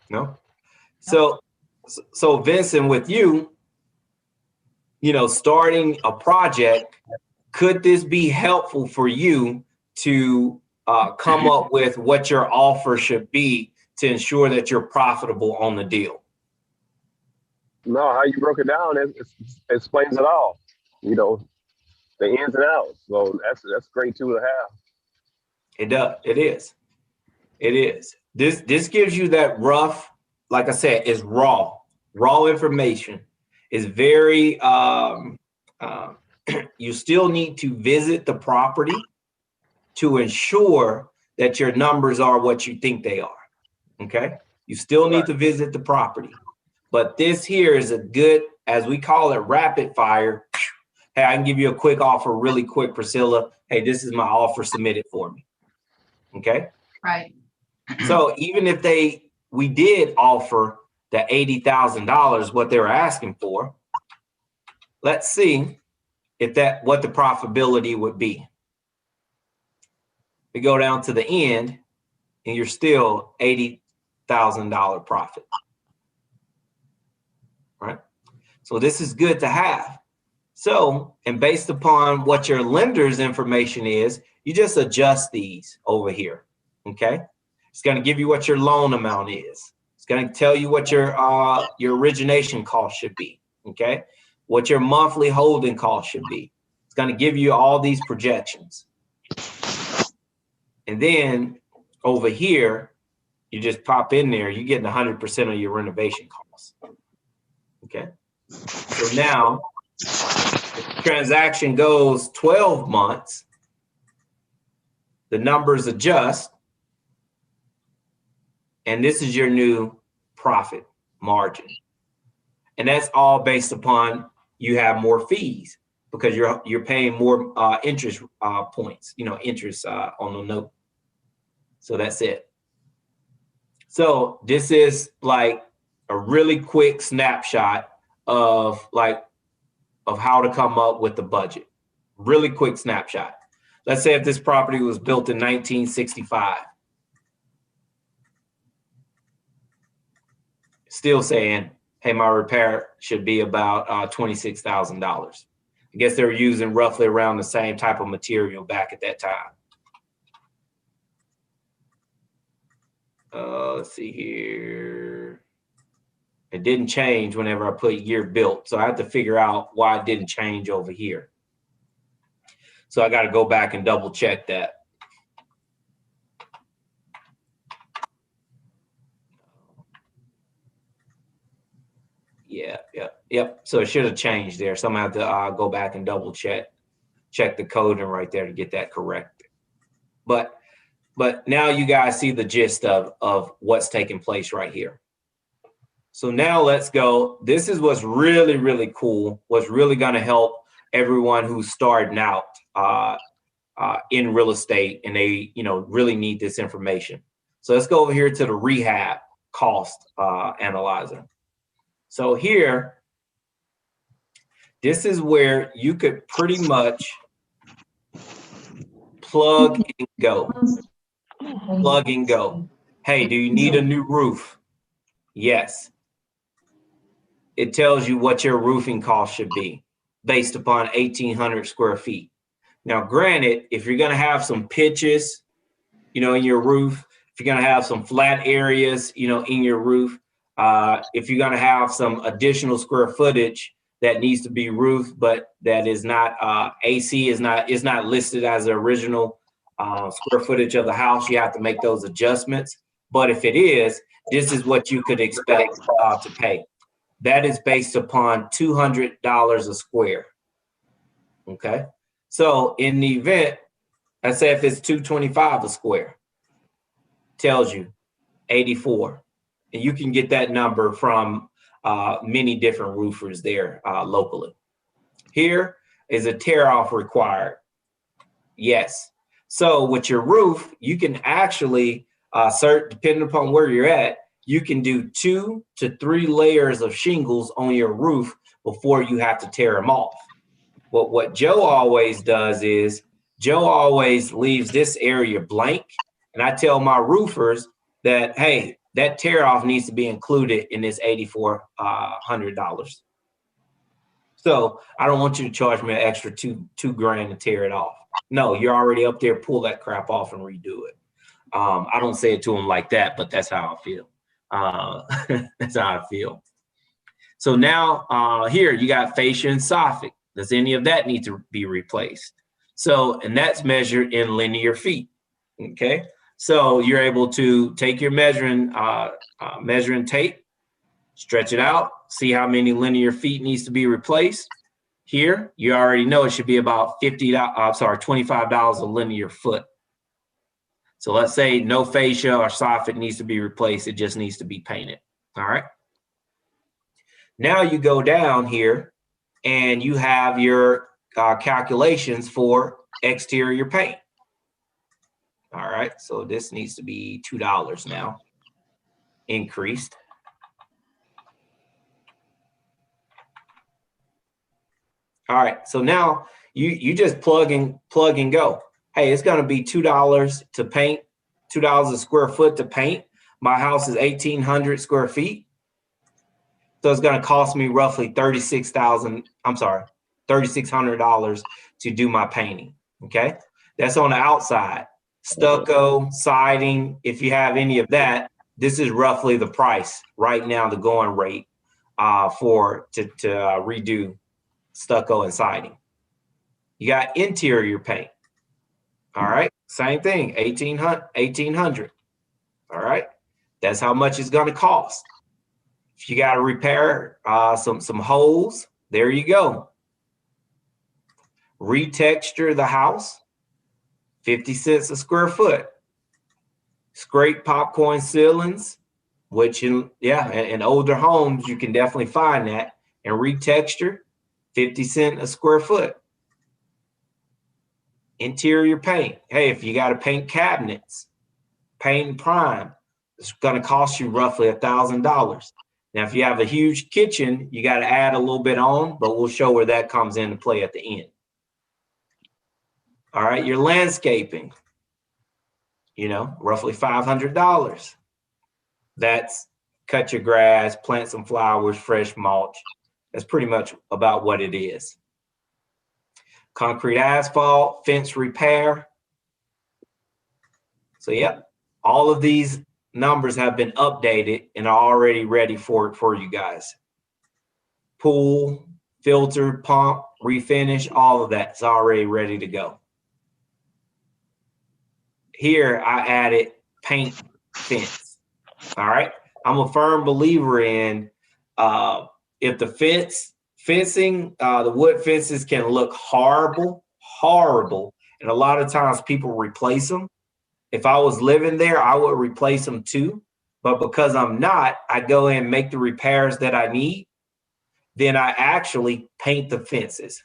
No? So Vincent, with you, starting a project, could this be helpful for you to come up with what your offer should be to ensure that you're profitable on the deal? No, how you broke it down, it explains it all. The ins and outs. So that's great too to have. It does. It is. This gives you that rough, like I said, is raw information. Is very, you still need to visit the property to ensure that your numbers are what you think they are, okay? You still need to visit the property. But this here is a good, as we call it, rapid fire. Hey, I can give you a quick offer really quick, Priscilla. Hey, this is my offer, submit it for me, okay? Right. So even if we did offer the $80,000, what they were asking for, let's see what the profitability would be. We go down to the end and you're still $80,000 profit, right? So this is good to have. So, and based upon what your lender's information is, you just adjust these over here, okay? It's going to give you what your loan amount is. It's going to tell you what your origination cost should be, okay? What your monthly holding cost should be. It's going to give you all these projections. And then over here, you just pop in there, you're getting 100% of your renovation costs, okay? So now, if the transaction goes 12 months, the numbers adjust, and this is your new profit margin. And that's all based upon you have more fees because you're paying more interest points, interest on the note. So that's it. So this is like a really quick snapshot of how to come up with the budget. Really quick snapshot. Let's say if this property was built in 1965. Still saying, hey, my repair should be about $26,000. I guess they were using roughly around the same type of material back at that time. Let's see here. It didn't change whenever I put year built. So I have to figure out why it didn't change over here. So I got to go back and double check that. Yep. So it should have changed there. So I'm gonna have to go back and double check the coding right there to get that corrected. But now you guys see the gist of what's taking place right here. So now let's go. This is what's really, really cool. What's really going to help everyone who's starting out in real estate and they, really need this information. So let's go over here to the Rehab cost analyzer. So here, this is where you could pretty much plug and go. Plug and go. Hey, do you need a new roof? Yes. It tells you what your roofing cost should be based upon 1,800 square feet. Now, granted, if you're going to have some pitches in your roof, if you're going to have some flat areas, in your roof, if you're going to have some additional square footage that needs to be roofed, but that is not AC is not listed as the original square footage of the house, you have to make those adjustments. But if it is, this is what you could expect to pay. That is based upon $200 a square. Okay. So in the event, let's say if it's $225 a square, tells you 84. And you can get that number from many different roofers there locally. Here is a tear off required. Yes. So with your roof, you can actually, depending upon where you're at, you can do 2 to 3 layers of shingles on your roof before you have to tear them off. But what Joe always does is Joe always leaves this area blank. And I tell my roofers that, hey, that tear off needs to be included in this $8,400. So I don't want you to charge me an extra two grand to tear it off. No, you're already up there, pull that crap off and redo it. I don't say it to them like that, but that's how I feel. That's how I feel. So now here you got fascia and soffit. Does any of that need to be replaced? So, and that's measured in linear feet. Okay. So you're able to take your measuring tape, stretch it out, see how many linear feet needs to be replaced. Here, you already know it should be about $25 a linear foot. So let's say no fascia or soffit needs to be replaced. It just needs to be painted. All right. Now you go down here and you have your calculations for exterior paint. All right. So this needs to be $2 now, increased. All right. So now you just plug and go. Hey, it's going to be $2 to paint, $2 a square foot to paint. My house is 1,800 square feet. So it's going to cost me roughly $3,600 to do my painting. Okay. That's on the outside. Stucco, siding, if you have any of that, this is roughly the price right now, the going rate to redo stucco and siding. You got interior paint. All right, same thing, 1,800. All right, that's how much it's going to cost. If you got to repair some holes, there you go. Retexture the house, 50 cents a square foot. Scrape popcorn ceilings, which in older homes you can definitely find that, and retexture, 50 cents a square foot. Interior paint. Hey, if you got to paint cabinets, paint and prime, it's going to cost you roughly $1,000. Now, if you have a huge kitchen, you got to add a little bit on, but we'll show where that comes into play at the end. All right, your landscaping, roughly $500. That's cut your grass, plant some flowers, fresh mulch. That's pretty much about what it is. Concrete asphalt, fence repair. So, yeah, all of these numbers have been updated and are already ready for you guys. Pool, filter, pump, refinish, all of that's already ready to go. Here, I added paint fence. All right. I'm a firm believer in if the fencing, the wood fences can look horrible. And a lot of times people replace them. If I was living there, I would replace them too. But because I'm not, I go in and make the repairs that I need. Then I actually paint the fences.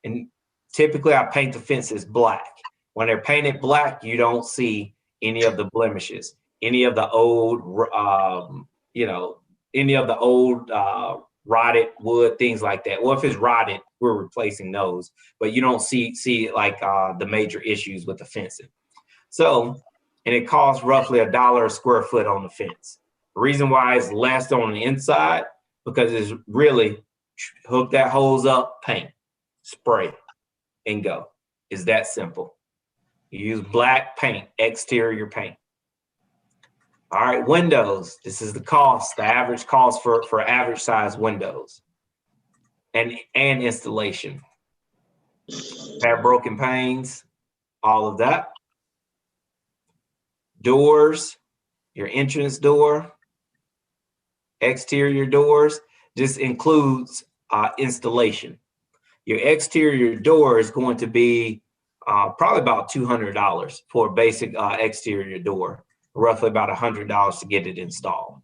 And typically I paint the fences black. When they're painted black, you don't see any of the blemishes, any of the old, rotted wood, things like that. Well, if it's rotted, we're replacing those, but you don't see like the major issues with the fencing. So, and it costs roughly $1 a square foot on the fence. The reason why it's less on the inside, because it's really hook that hose up, paint, spray, and go. It's that simple. You use black paint, exterior paint. All right, windows. This is the cost, the average cost for average size windows and installation. Have broken panes, all of that. Doors, your entrance door, exterior doors. This includes installation. Your exterior door is going to be probably about $200 for a basic exterior door, roughly about $100 to get it installed.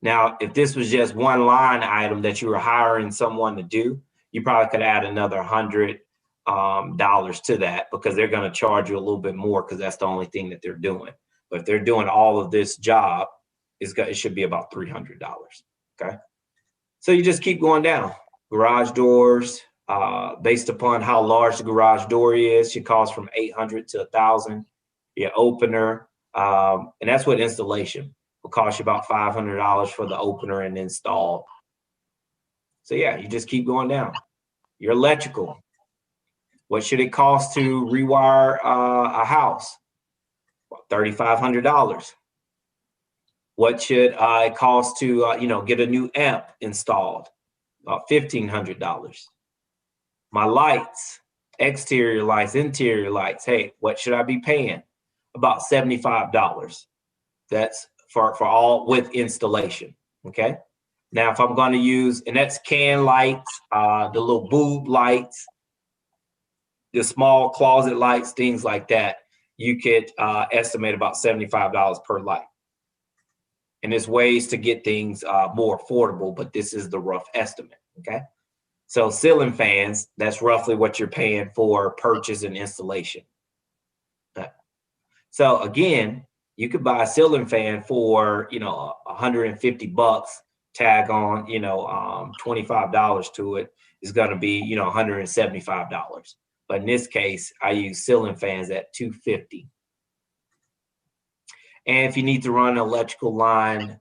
Now, if this was just one line item that you were hiring someone to do, you probably could add another $100 to that, because they're going to charge you a little bit more because that's the only thing that they're doing. But if they're doing all of this job, it should be about $300. Okay. So you just keep going down. Garage doors, based upon how large the garage door is, should cost from $800 to $1,000. Your opener, and that's what installation will cost you, about $500 for the opener and install. So yeah, you just keep going down. Your electrical, what should it cost to rewire a house? $3,500. What should it cost to get a new amp installed? About $1,500. My lights, exterior lights, interior lights. Hey, what should I be paying? About $75. That's for all with installation. Okay. Now, if I'm going to use, and that's can lights, the little boob lights, the small closet lights, things like that, you could estimate about $75 per light. And there's ways to get things more affordable, but this is the rough estimate. Okay. So ceiling fans, that's roughly what you're paying for purchase and installation. So again, you could buy a ceiling fan for, $150, tag on, $25 to it is going to be, $175. But in this case, I use ceiling fans at $250. And if you need to run an electrical line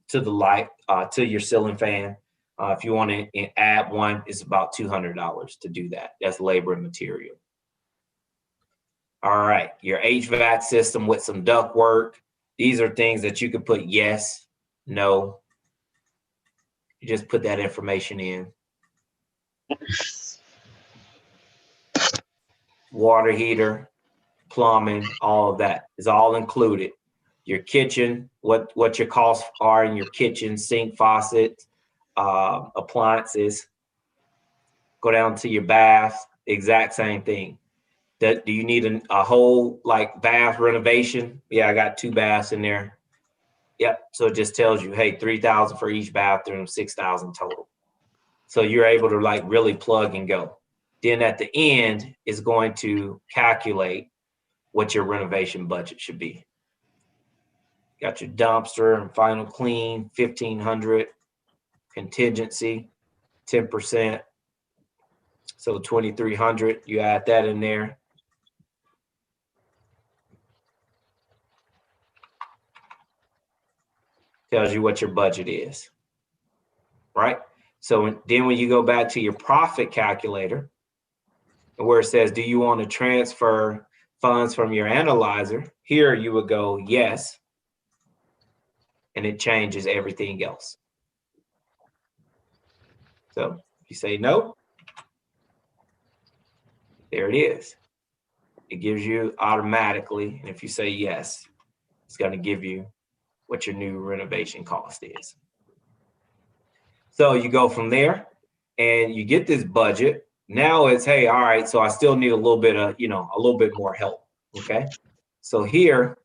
to the light, to your ceiling fan, if you want to add one, it's about $200 to do that. That's labor and material. All right, your HVAC system with some duct work. These are things that you could put yes, no. You just put that information in. Water heater, plumbing, all of that is all included. Your kitchen, what your costs are in your kitchen, sink, faucet, appliances. Go down to your bath, exact same thing. Do you need a whole bath renovation? Yeah, I got 2 baths in there. Yep. So it just tells you, hey, $3,000 for each bathroom, $6,000 total. So you're able to really plug and go. Then at the end is going to calculate what your renovation budget should be. Got your dumpster and final clean, $1,500. Contingency, 10%. So $2,300. You add that in there. Tells you what your budget is, right? So then when you go back to your profit calculator, where it says, do you want to transfer funds from your analyzer? Here you would go, yes. And it changes everything else. So if you say no, there it is. It gives you automatically. And if you say yes, it's going to give you what your new renovation cost is. So you go from there and you get this budget. Now it's, hey, all right, so I still need a little bit of, a little bit more help. Okay. So here,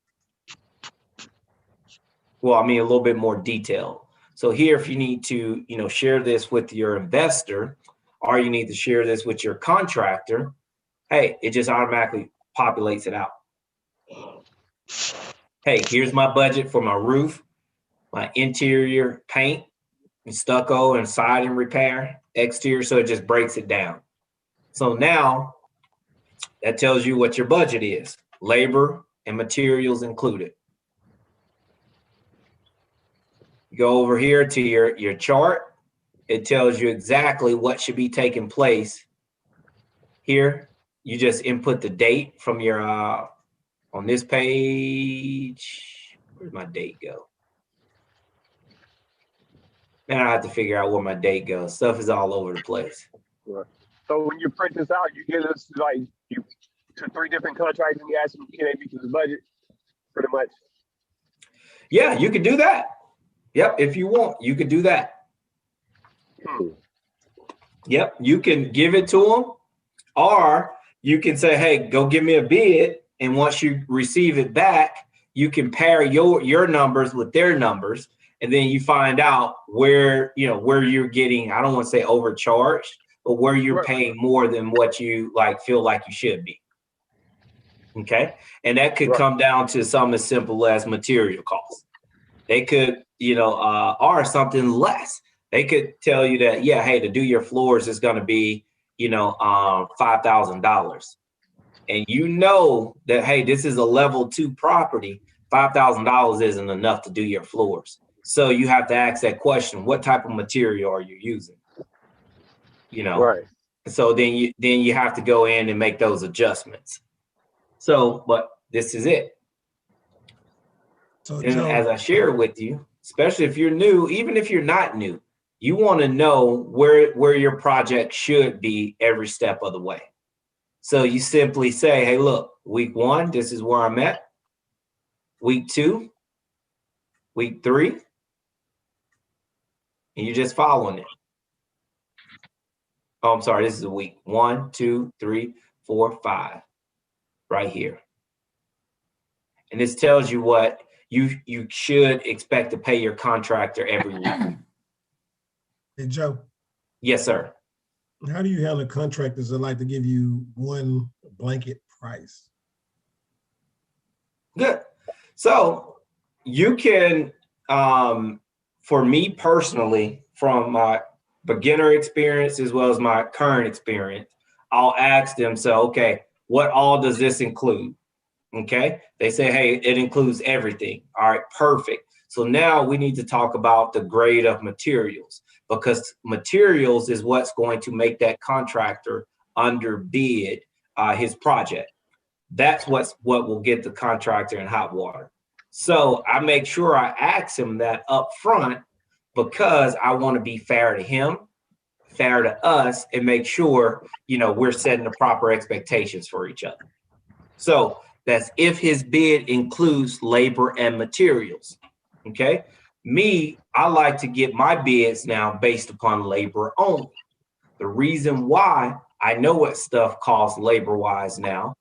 a little bit more detail. So here, if you need to, share this with your investor, or you need to share this with your contractor, hey, it just automatically populates it out. Hey, here's my budget for my roof, my interior paint, and stucco and siding repair, exterior. So it just breaks it down. So now that tells you what your budget is, labor and materials included. You go over here to your chart. It tells you exactly what should be taking place here you just input the date from your, on this page. Where'd my date go? Man, I have to figure out where my date goes. Stuff is all over the place. Right. So when you print this out, you get us like you to 3 different contracts and you ask them, can they meet this budget? Pretty much. Yeah, you can do that. Yep, if you want, you can do that. Yep, you can give it to them, or you can say, hey, go give me a bid. And once you receive it back, you can pair your numbers with their numbers. And then you find out where you're getting, I don't want to say overcharged, but where you're paying more than what you feel like you should be. Okay. And that could come down to something as simple as material costs. They could, or something less. They could tell you that, yeah, hey, to do your floors is going to be, $5,000. And you know that, hey, this is a level 2 property. $5,000 isn't enough to do your floors. So you have to ask that question: what type of material are you using? Right. So then you have to go in and make those adjustments. So, but this is it. So, and Joe, as I shared with you, especially if you're new, even if you're not new, you want to know where your project should be every step of the way. So you simply say, hey, look, week 1, this is where I'm at. Week 2, week 3, and you're just following it. Oh, I'm sorry, this is a week 1, 2, 3, 4, 5, right here. And this tells you what you should expect to pay your contractor every week. Hey, Joe. Yes, sir. How do you handle contractors that like to give you one blanket price? Good. So you can, for me personally, from my beginner experience as well as my current experience, I'll ask them, so, okay, what all does this include? Okay. They say, hey, it includes everything. All right, perfect. So now we need to talk about the grade of materials, because materials is what's going to make that contractor underbid his project. That's what will get the contractor in hot water. So I make sure I ask him that up front, because I want to be fair to him, fair to us, and make sure, we're setting the proper expectations for each other. So that's if his bid includes labor and materials. Okay. Me, I like to get my bids now based upon labor only. The reason why, I know what stuff costs labor-wise now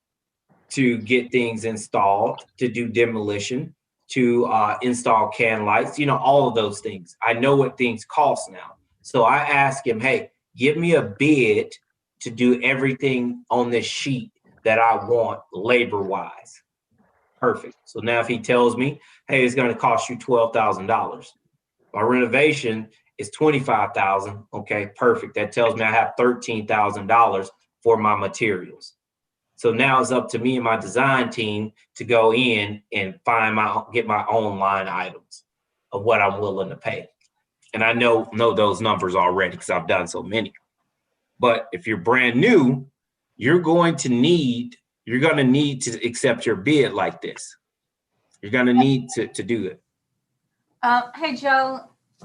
to get things installed, to do demolition, to install can lights, all of those things. I know what things cost now. So I ask him, hey, give me a bid to do everything on this sheet that I want labor-wise. Perfect. So now if he tells me, hey, it's going to cost you $12,000. My renovation is $25,000. Okay, perfect. That tells me I have $13,000 for my materials. So now it's up to me and my design team to go in and get my own line items of what I'm willing to pay. And I know those numbers already because I've done so many. But if you're brand new, you're going to need to accept your bid like this. You're going to need to do it. Hey, Joe,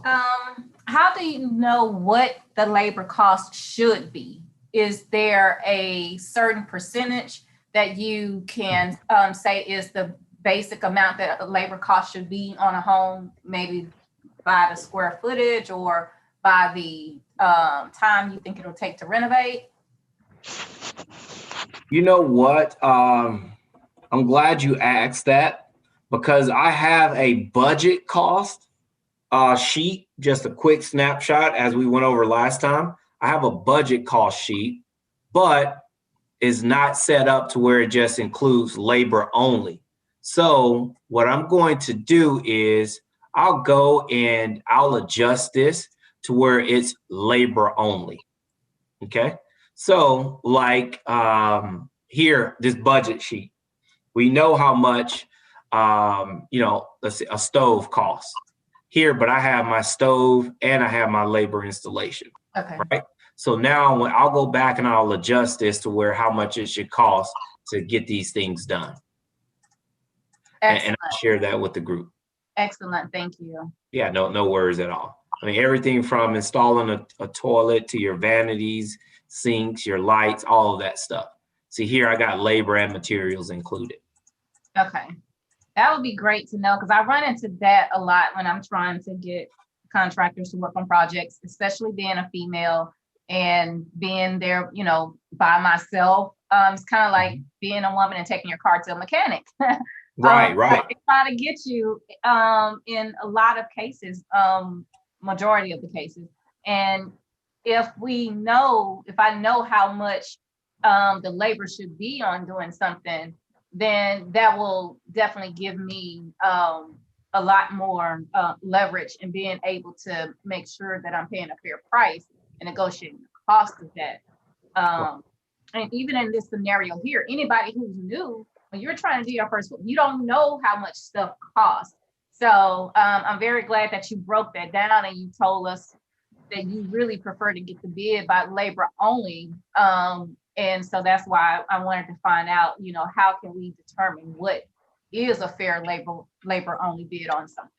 how do you know what the labor cost should be? Is there a certain percentage that you can say is the basic amount that a labor cost should be on a home, maybe by the square footage or by the time you think it'll take to renovate? You know what? I'm glad you asked that, because I have a budget cost sheet, just a quick snapshot as we went over last time. I have a budget cost sheet, but is not set up to where it just includes labor only. So what I'm going to do is I'll go and I'll adjust this to where it's labor only. Okay. So like here, this budget sheet, we know how much, let's say a stove costs here, but I have my stove and I have my labor installation. Okay. Right. So now when I'll go back and I'll adjust this to where how much it should cost to get these things done. And I'll share that with the group. Excellent. Thank you. Yeah, no worries at all. I mean, everything from installing a toilet to your vanities, sinks, your lights, all of that stuff. See here, I got labor and materials included. Okay. That would be great to know, because I run into that a lot when I'm trying to get contractors to work on projects, especially being a female and being there, you know, by myself. It's kind of like being a woman and taking your car to a mechanic. Right. They try to get you in a lot of cases, majority of the cases. And if I know how much the labor should be on doing something, then that will definitely give me a lot more leverage in being able to make sure that I'm paying a fair price and negotiating the cost of that. And even in this scenario here, anybody who's new, when you're trying to do your first, you don't know how much stuff costs. So I'm very glad that you broke that down and you told us that you really prefer to get the bid by labor only. And so that's why I wanted to find out, you know, how can we determine what is a fair labor only bid on something?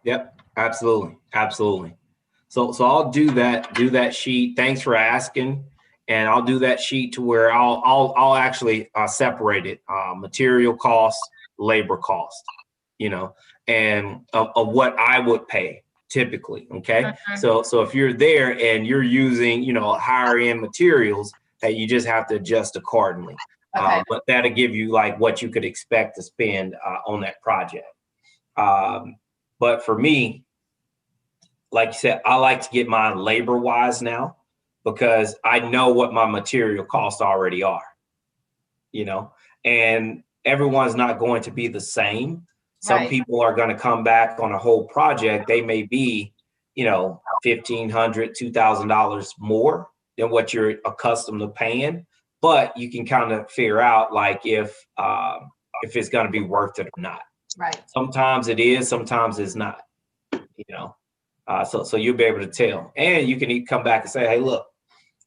Yep, absolutely. So I'll do that sheet. Thanks for asking. And I'll do that sheet to where I'll actually separate it, material costs, labor cost, you know, and of what I would pay typically. Okay. So if you're there and you're using, you know, higher end materials, that you just have to adjust accordingly. Okay. But that'll give you like what you could expect to spend on that project. But for me, like you said, I like to get mine labor wise now, because I know what my material costs already are, you know, and everyone's not going to be the same. Some people are going to come back on a whole project. They may be, you know, $1,500, $2,000 more than what you're accustomed to paying, but you can kind of figure out like if it's going to be worth it or not. Right. Sometimes it is, sometimes it's not, you know. So you'll be able to tell, and you can come back and say, hey, look,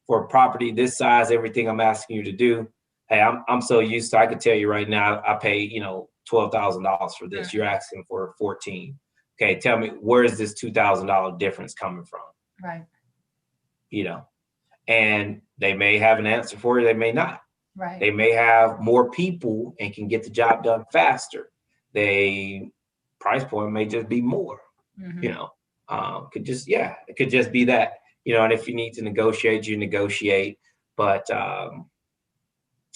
for a property this size, everything I'm asking you to do, hey, I'm so used to, I could tell you right now, I pay, you know, $12,000 for this. You're asking for 14. Okay, tell me, where is this $2,000 difference coming from? Right. You know, and they may have an answer for you, they may not. Right. They may have more people and can get the job done faster. Price point may just be more, you know. It could just be that, you know, and if you need to negotiate, you negotiate. But,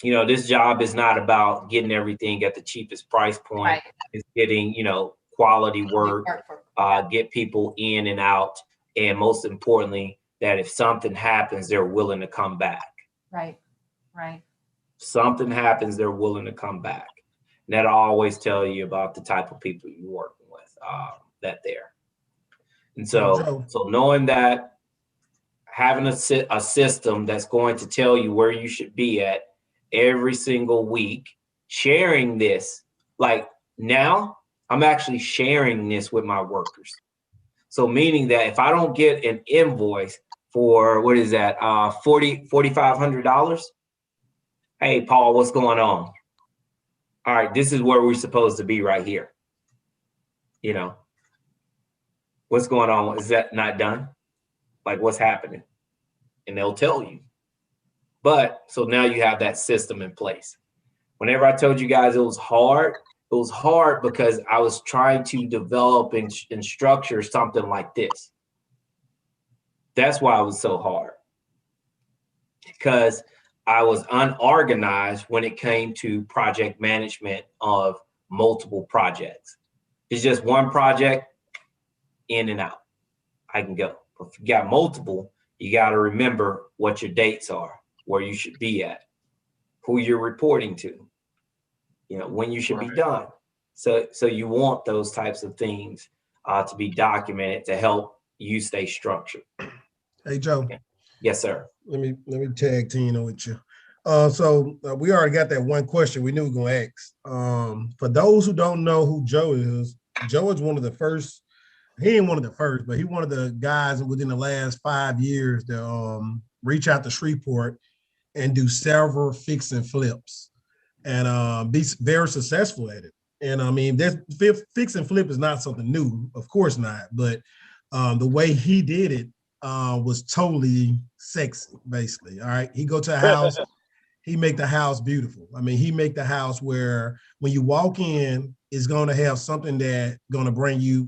you know, this job is not about getting everything at the cheapest price point. Right. It's getting, you know, quality work, get people in and out. And most importantly, that if something happens, they're willing to come back. Right. Something happens, they're willing to come back. And that'll always tell you about the type of people you're working with that there. And so knowing that, having a system that's going to tell you where you should be at every single week, sharing this, like now I'm actually sharing this with my workers. So meaning that if I don't get an invoice for, what is that, $4,500, hey, Paul, what's going on? All right, this is where we're supposed to be right here. You know, what's going on? Is that not done? Like, what's happening? And they'll tell you. But so now you have that system in place. Whenever I told you guys it was hard because I was trying to develop and structure something like this. That's why it was so hard. Because I was unorganized when it came to project management of multiple projects. It's just one project, in and out. I can go. But if you got multiple, you got to remember what your dates are, where you should be at, who you're reporting to, you know, when you should be done. So you want those types of things to be documented to help you stay structured. Hey, Joe. Yes, sir. Let me tag team with you. So we already got that one question we knew we were going to ask. For those who don't know who Joe is one of the first he ain't one of the first, but he one of the guys within the last 5 years to reach out to Shreveport and do several fix and flips and be very successful at it. And I mean, fix and flip is not something new, of course not, but the way he did it was totally sexy, basically. All right. He go to a house, he make the house beautiful. I mean, he make the house where when you walk in, it's going to have something that going to bring you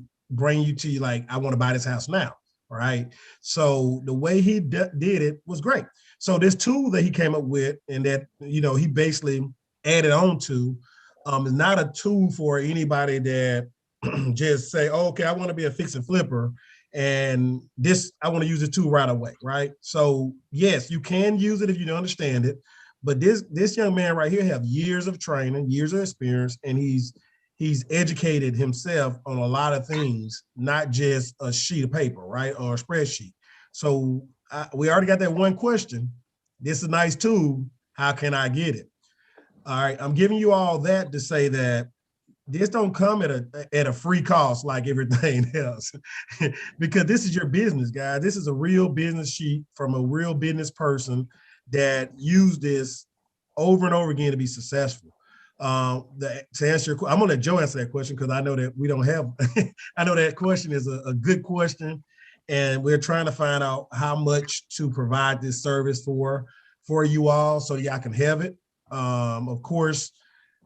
to you like, I want to buy this house now. All right. So the way he did it was great. So this tool that he came up with and that, you know, he basically added on to is not a tool for anybody that just say, oh, okay, I want to be a fix and flipper. And this, I want to use the tool right away, right? So yes, you can use it if you don't understand it. But this young man right here have years of training, years of experience, and he's educated himself on a lot of things, not just a sheet of paper, right, or a spreadsheet. So we already got that one question. This is a nice tool. How can I get it? All right, I'm giving you all that to say that this don't come at a free cost like everything else, because this is your business, guys. This is a real business sheet from a real business person that used this over and over again to be successful. To answer your question, I'm gonna let Joe answer that question because I know that we don't have. I know that question is a good question, and we're trying to find out how much to provide this service for you all so y'all can have it. Of course,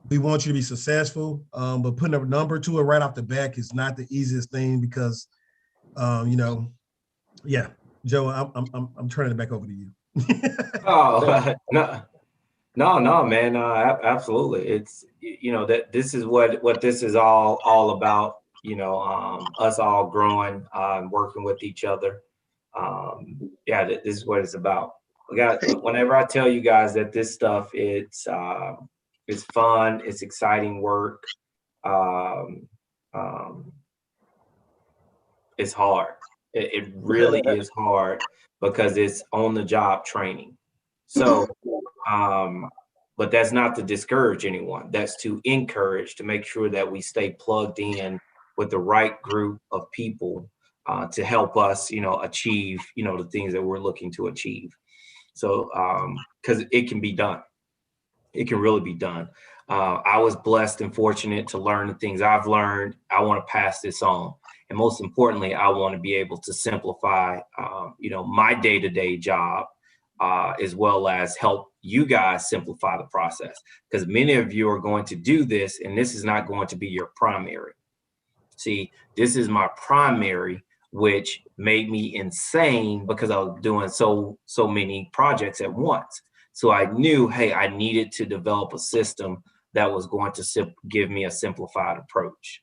we want you to be successful, but putting a number to it right off the back is not the easiest thing because, you know, yeah. Joe, I'm turning it back over to you. Oh no, man. Absolutely. It's, you know, that this is what this is all about. You know, us all growing, working with each other. Yeah, this is what it's about. Whenever I tell you guys that this stuff, it's fun, it's exciting work. It's hard. It really is hard because it's on the job training. So, but that's not to discourage anyone. That's to encourage, to make sure that we stay plugged in with the right group of people to help us, you know, achieve, you know, the things that we're looking to achieve. So, because it can be done. It can really be done. I was blessed and fortunate to learn the things I've learned. I want to pass this on. And most importantly, I want to be able to simplify, you know, my day-to-day job, as well as help you guys simplify the process. Because many of you are going to do this, and this is not going to be your primary. See, this is my primary, which made me insane because I was doing so many projects at once. So I knew, hey, I needed to develop a system that was going to give me a simplified approach.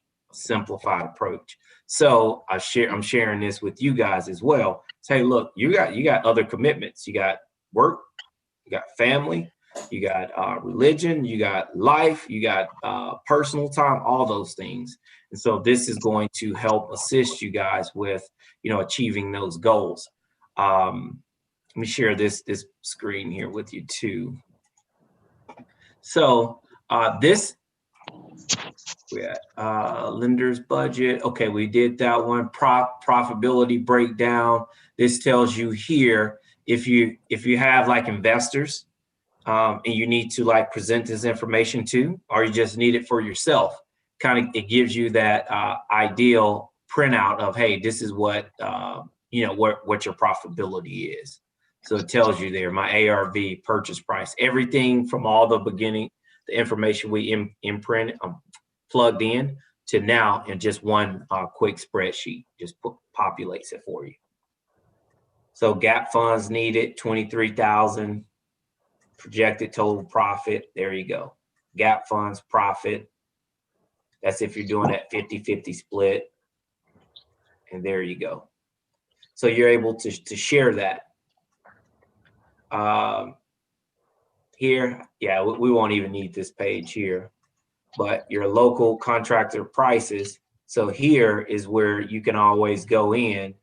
So I'm sharing this with you guys as well. Say, look, you got other commitments. You got work, you got family, you got religion, you got life, you got personal time, all those things. And so this is going to help assist you guys with, you know, achieving those goals. Let me share this screen here with you too. So this, we had lender's budget. Okay, we did that one. Profitability breakdown. This tells you here if you have like investors and you need to like present this information to, or you just need it for yourself. Kind of, it gives you that ideal printout of, hey, this is what you know, what your profitability is. So it tells you there, my ARV, purchase price, everything from all the beginning, the information we imprint, plugged in to now in just one quick spreadsheet, just populates it for you. So gap funds needed, 23,000, projected total profit. There you go. Gap funds profit. That's if you're doing that 50-50 split. And there you go. So you're able to share that. Here, yeah, we won't even need this page here, but your local contractor prices. So here is where you can always go in.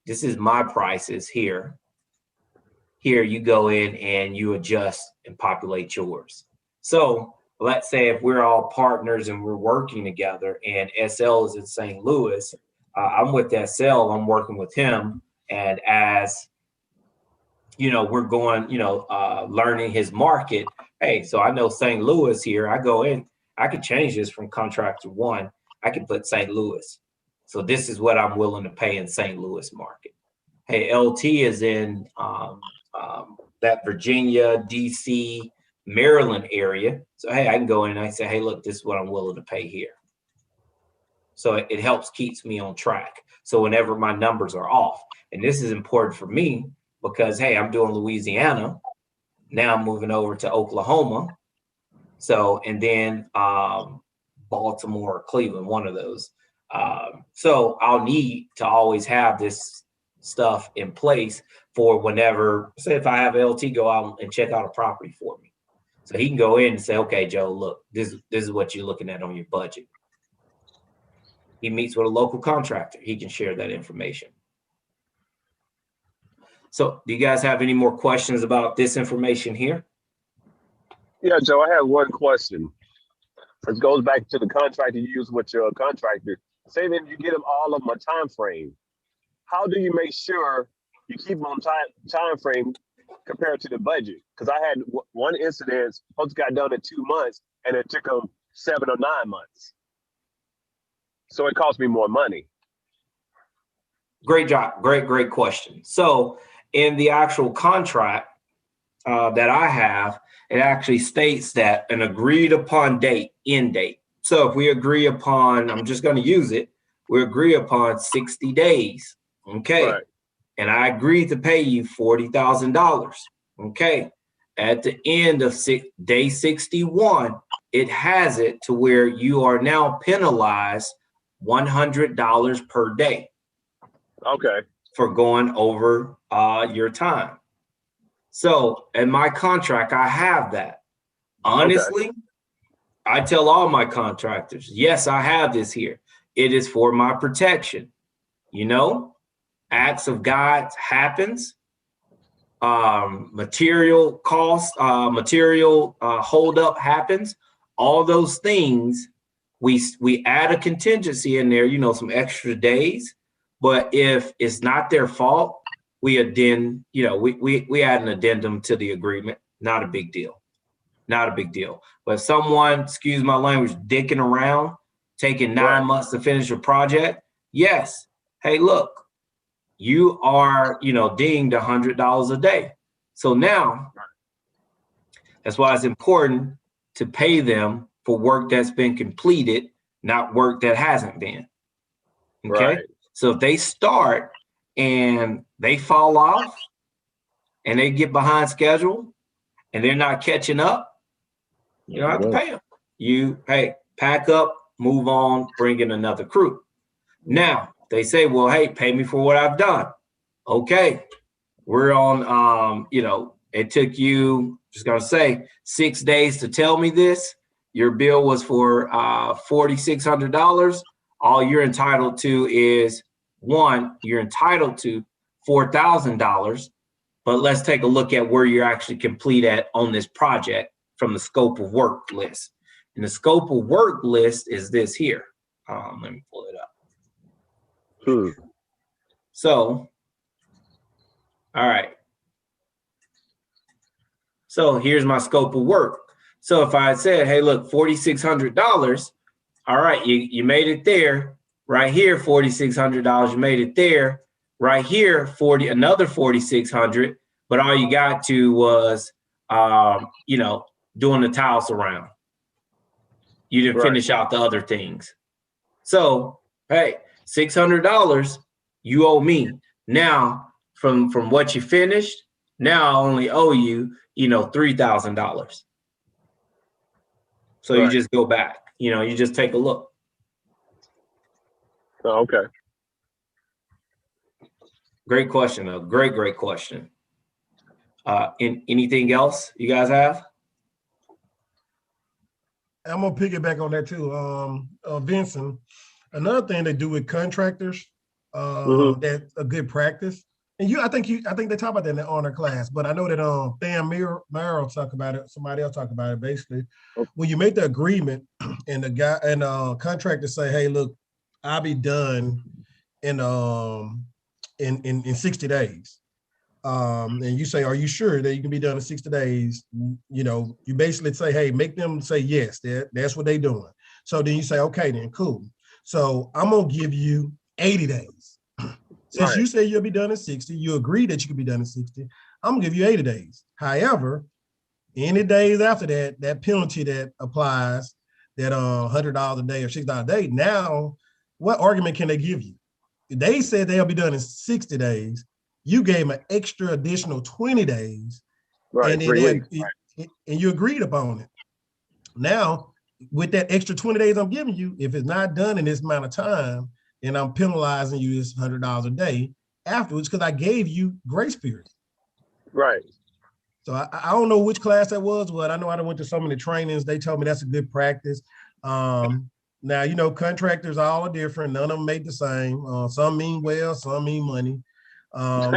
This is my prices here. Here you go in and you adjust and populate yours. So let's say if we're all partners and we're working together and SL is in St. Louis, I'm with that sale. I'm working with him, and as we're going, learning his market. Hey, so I know St. Louis here. I go in. I could change this from contractor 1. I can put St. Louis. So this is what I'm willing to pay in St. Louis market. Hey, LT is in that Virginia, DC, Maryland area. So, hey, I can go in and I say, hey, look, this is what I'm willing to pay here. So it helps keeps me on track. So whenever my numbers are off, and this is important for me because, hey, I'm doing Louisiana. Now I'm moving over to Oklahoma. So, and then Baltimore or Cleveland, one of those. So I'll need to always have this stuff in place for whenever, say if I have LT go out and check out a property for me. So he can go in and say, okay, Joe, look, this is what you're looking at on your budget. He meets with a local contractor. He can share that information. So do you guys have any more questions about this information here? Yeah, Joe, I have one question. It goes back to the contract you use with your contractor. Say that you get them all of them a time frame. How do you make sure you keep them on time frame compared to the budget? Because I had one incident, folks got done in 2 months, and it took them 7 or 9 months. So it cost me more money. Great job. Great question. So in the actual contract that I have, it actually states that an agreed upon end date. So if we agree upon, I'm just going to use it, we agree upon 60 days. Okay. Right. And I agreed to pay you $40,000. Okay. At the end of day 61, it has it to where you are now penalized $100 per day. Okay. For going over your time. So in my contract, I have that. Honestly, okay. I tell all my contractors, yes, I have this here. It is for my protection. Acts of God happens. Material cost, material holdup happens. All those things, we add a contingency in there, some extra days. But if it's not their fault, we add an addendum to the agreement. Not a big deal. Not a big deal. But if someone, excuse my language, dicking around, taking 9 months to finish a project, yes. Hey, look, you are, dinged $100 a day. So now, that's why it's important to pay them for work that's been completed, not work that hasn't been. Okay. Right. So if they start and they fall off and they get behind schedule and they're not catching up, you don't have to pay them. Hey, pack up, move on, bring in another crew. Now they say, well, hey, pay me for what I've done. Okay. We're on, it took you, just gonna say 6 days to tell me this. Your bill was for $4,600. All you're entitled to is you're entitled to $4,000, but let's take a look at where you're actually complete at on this project from the scope of work list. And the scope of work list is this here. Let me pull it up. So, all right. So here's my scope of work. So if I said, hey, look, $4,600, all right, you made it there. Right here, $4,600, you made it there. Right here, another $4,600, but all you got to was, doing the tile surround. You didn't finish out the other things. So, hey, $600 you owe me. Now, from what you finished, now I only owe you, $3,000. So you just go back, you just take a look. Oh, okay. Great question, though. Great question. Anything else you guys have? I'm gonna piggyback on that too, Vincent. Another thing they do with contractors, that's a good practice. And I think they talk about that in the honor class. But I know that Dan Merrill talk about it. Somebody else talk about it. Basically, when you make the agreement and the guy and contractor say, "Hey, look, I'll be done in 60 days. And you say, are you sure that you can be done in 60 days? You know, you basically say, hey, make them say yes, that's what they're doing. So then you say, okay, then cool. So I'm gonna give you 80 days. Since you say you'll be done in 60, you agree that you can be done in 60, I'm gonna give you 80 days. However, any days after that, that penalty that applies, that $100 a day or $6 a day, now what argument can they give you? They said they'll be done in 60 days. You gave them an extra additional 20 days. Right, and 3 weeks. And you agreed upon it. Now, with that extra 20 days I'm giving you, if it's not done in this amount of time, then I'm penalizing you this $100 a day afterwards because I gave you grace period. Right. So I don't know which class that was, but I know I went to so many trainings. They told me that's a good practice. Now, you know, contractors all are different. None of them made the same. Some mean well, some mean money.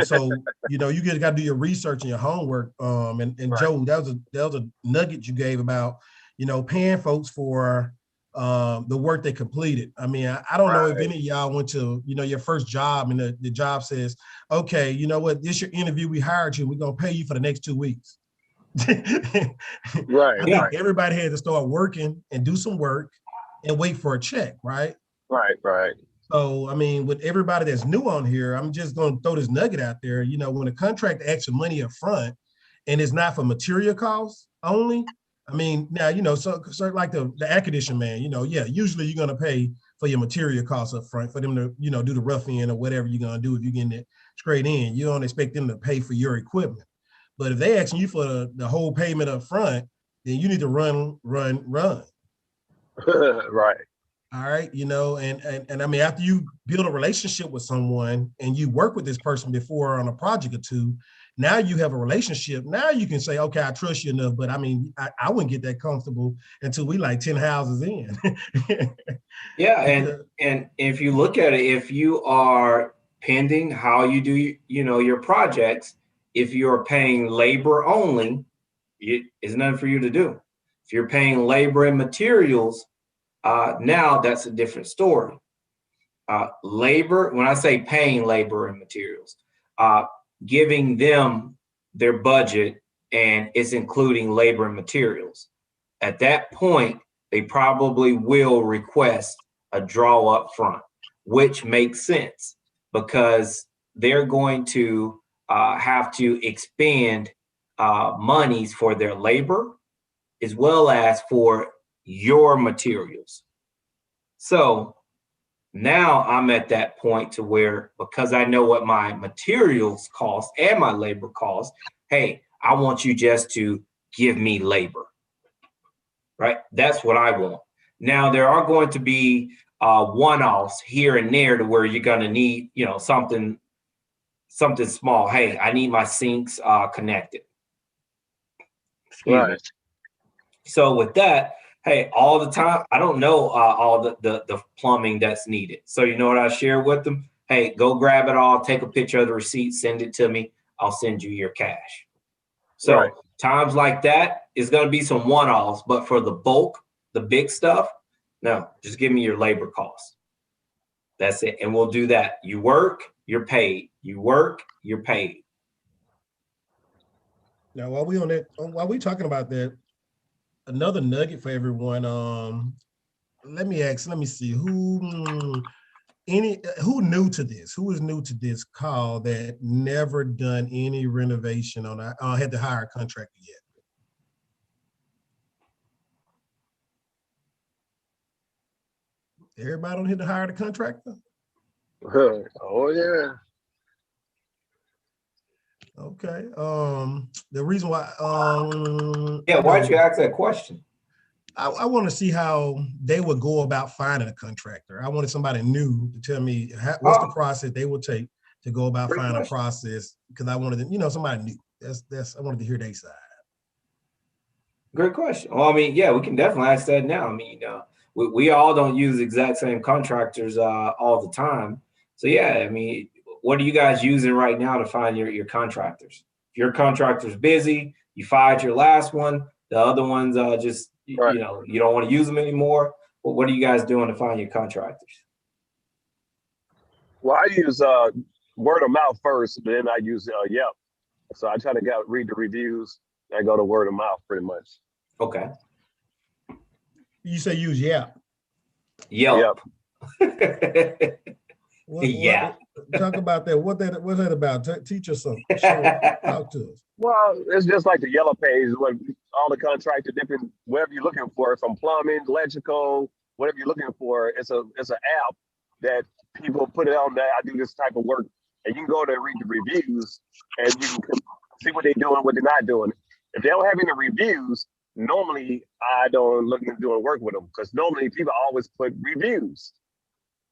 So, you know, you just got to do your research and your homework. And Joe, that was a nugget you gave about, you know, paying folks for the work they completed. I mean, I don't know if any of y'all went to, you know, your first job and the job says, okay, you know what, this your interview, we hired you, we're going to pay you for the next 2 weeks. I think everybody had to start working and do some work and wait for a check, right? Right. So, I mean, with everybody that's new on here, I'm just going to throw this nugget out there. You know, when a contract asks for money up front and it's not for material costs only, I mean, now, you know, so like the air conditioning man, you know, yeah, usually you're going to pay for your material costs up front for them to, you know, do the rough end or whatever you're going to do if you're getting it straight in. You don't expect them to pay for your equipment. But if they asking you for the whole payment up front, then you need to run. Right. All right, you know, and I mean, after you build a relationship with someone and you work with this person before on a project or two, now you have a relationship. Now you can say, okay, I trust you enough, but I mean, I wouldn't get that comfortable until we like 10 houses in. Yeah, and if you look at it, if you are pending how you do, you know, your projects, if you're paying labor only, it's nothing for you to do. If you're paying labor and materials, now that's a different story. Labor, when I say paying labor and materials, giving them their budget and it's including labor and materials. At that point, they probably will request a draw up front, which makes sense because they're going to have to expend monies for their labor as well as for your materials. So now I'm at that point to where, because I know what my materials cost and my labor cost, hey, I want you just to give me labor, right? That's what I want. Now there are going to be one-offs here and there to where you're going to need, you know, something small. Hey, I need my sinks connected. Excuse me. So with that, hey, all the time, I don't know all the plumbing that's needed. So you know what I share with them? Hey, go grab it all, take a picture of the receipt, send it to me. I'll send you your cash. So times like that is going to be some one-offs, but for the bulk, the big stuff, no, just give me your labor costs. That's it. And we'll do that. You work, you're paid. You work, you're paid. Now, while we talking about that, another nugget for everyone. Let me see who new to this? Who is new to this call that never done any renovation on had to hire a contractor yet? Everybody don't hit to hire the contractor? Oh yeah. Okay. The reason why why'd you ask that question? I want to see how they would go about finding a contractor. I wanted somebody new to tell me what's the process they would take to go about finding a process, because I wanted to, you know, somebody new. That's I wanted to hear their side. Great question. Well, I mean, yeah, we can definitely ask that now. I mean, we all don't use the exact same contractors all the time. So yeah, I mean, what are you guys using right now to find your contractors? If your contractor's busy, you fired your last one, the other ones just you know, you don't want to use them anymore. But what are you guys doing to find your contractors? Well, I use word of mouth first, but then I use Yelp. So I try to read the reviews. I go to word of mouth pretty much. Okay. You say use Yelp. Yelp. Yeah. Talk about that. What's that about? Teach us something. Talk to us. Well, it's just like the yellow page, what all the contractors, different whatever you're looking for, from plumbing, electrical, whatever you're looking for. It's an app that people put it on there. I do this type of work, and you can go there and read the reviews, and you can see what they're doing, what they're not doing. If they don't have any reviews, normally I don't look into doing work with them, because normally people always put reviews.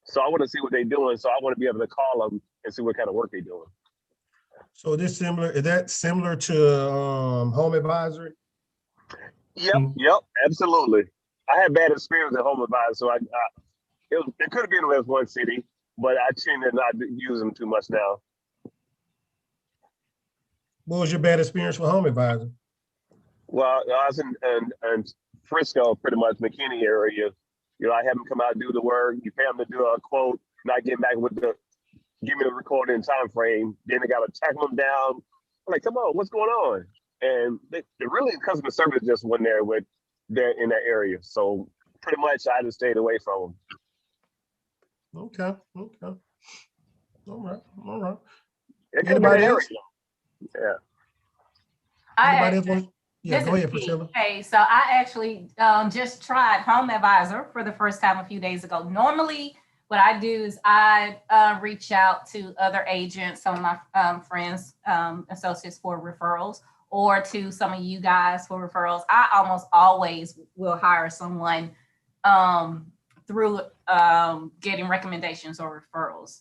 So I want to see what they're doing. So I want to be able to call them and see what kind of work they're doing. So is that similar to Home Advisory? Yep, absolutely. I had bad experience at Home Advisor, so it could have been with one city, but I tend to not use them too much now. What was your bad experience with Home Advisor? Well, I was in Frisco, pretty much McKinney area. You know, I have them come out and do the work. You pay them to do a quote, not get back with give me the recording time frame. Then they got to tackle them down. I'm like, come on, what's going on? And they really, customer service just wasn't there in that area. So pretty much I just stayed away from them. Okay. All right. It could have been an area. Yeah. Yeah, go ahead, Priscilla. Okay, so I actually just tried Home Advisor for the first time a few days ago. Normally, what I do is I reach out to other agents, some of my friends, associates for referrals, or to some of you guys for referrals. I almost always will hire someone through getting recommendations or referrals.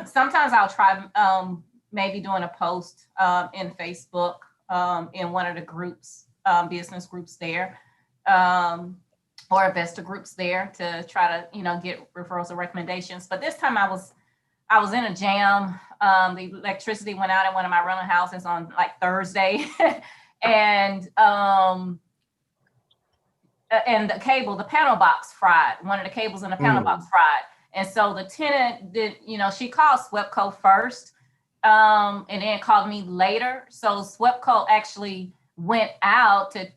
Sometimes I'll try maybe doing a post in Facebook, in one of the groups, business groups there, or investor groups there, to try to, get referrals or recommendations. But this time I was in a jam. The electricity went out in one of my rental houses on like Thursday, and the panel box fried. One of the cables in the panel box fried. And so the tenant did, she called SWEPCO first, and then called me later. So SWEPCO actually went out to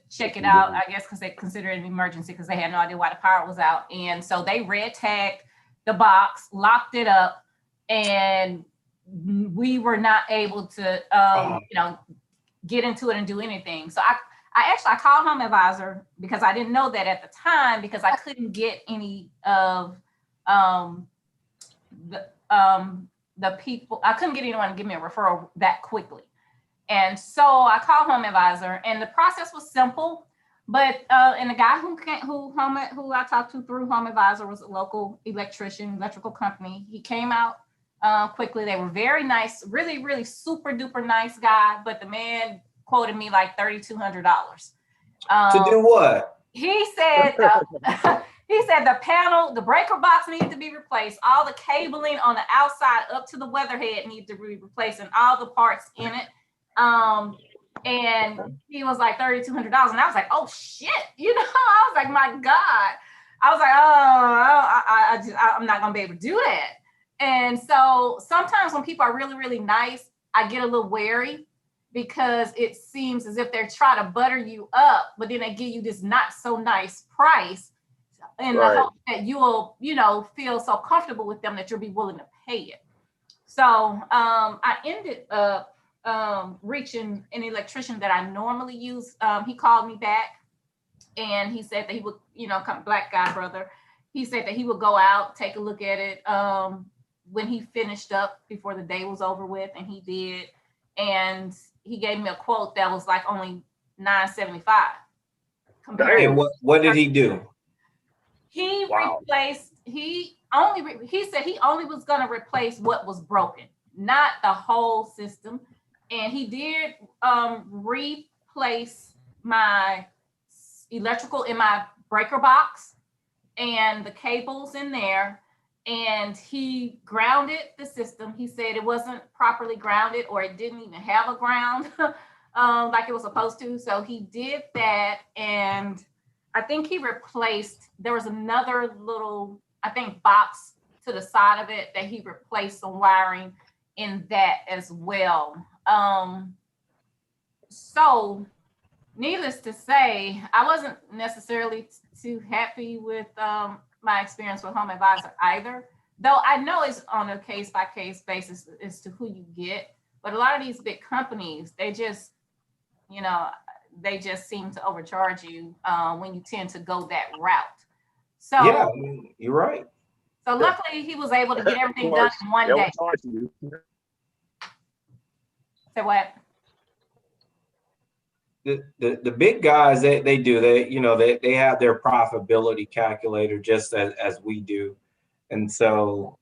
check it out, I guess, because they considered it an emergency because they had no idea why the power was out. And so they red tagged the box, locked it up, and we were not able to, get into it and do anything. So I called Home Advisor because I didn't know that at the time, because I couldn't get any of the people. I couldn't get anyone to give me a referral that quickly. And so I called Home Advisor, and the process was simple, but and the guy who I talked to through Home Advisor was a local electrical company. He came out quickly. They were very nice, really, really super duper nice guy, but the man quoted me like $3,200. To do what? He said the breaker box needed to be replaced. All the cabling on the outside up to the weatherhead needed to be replaced, and all the parts in it. And he was like $3,200, and I was like, oh shit, I was like, my God. I was like, I'm not gonna be able to do that. And so sometimes when people are really, really nice, I get a little wary, because it seems as if they're trying to butter you up, but then they give you this not so nice price in the hope that you will, feel so comfortable with them that you'll be willing to pay it. So I ended up reaching an electrician that I normally use. He called me back, and he said that he would, black guy brother. He said that he would go out, take a look at it when he finished up before the day was over with, and he did. And he gave me a quote that was like only $975. Hey, what did he do? He replaced. He said he only was going to replace what was broken, not the whole system. And he did replace my electrical in my breaker box and the cables in there. And he grounded the system. He said it wasn't properly grounded, or it didn't even have a ground like it was supposed to. So he did that. And I think he replaced, there was another little, box to the side of it, that he replaced some wiring in that as well. So needless to say, I wasn't necessarily too happy with my experience with Home Advisor either, though I know it's on a case-by-case basis as to who you get. But a lot of these big companies, they just, you know, they just seem to overcharge you when you tend to go that route. So yeah, you're right. So luckily he was able to get everything done in one day. Say what? The big guys, they do, they have their profitability calculator just as we do. And so,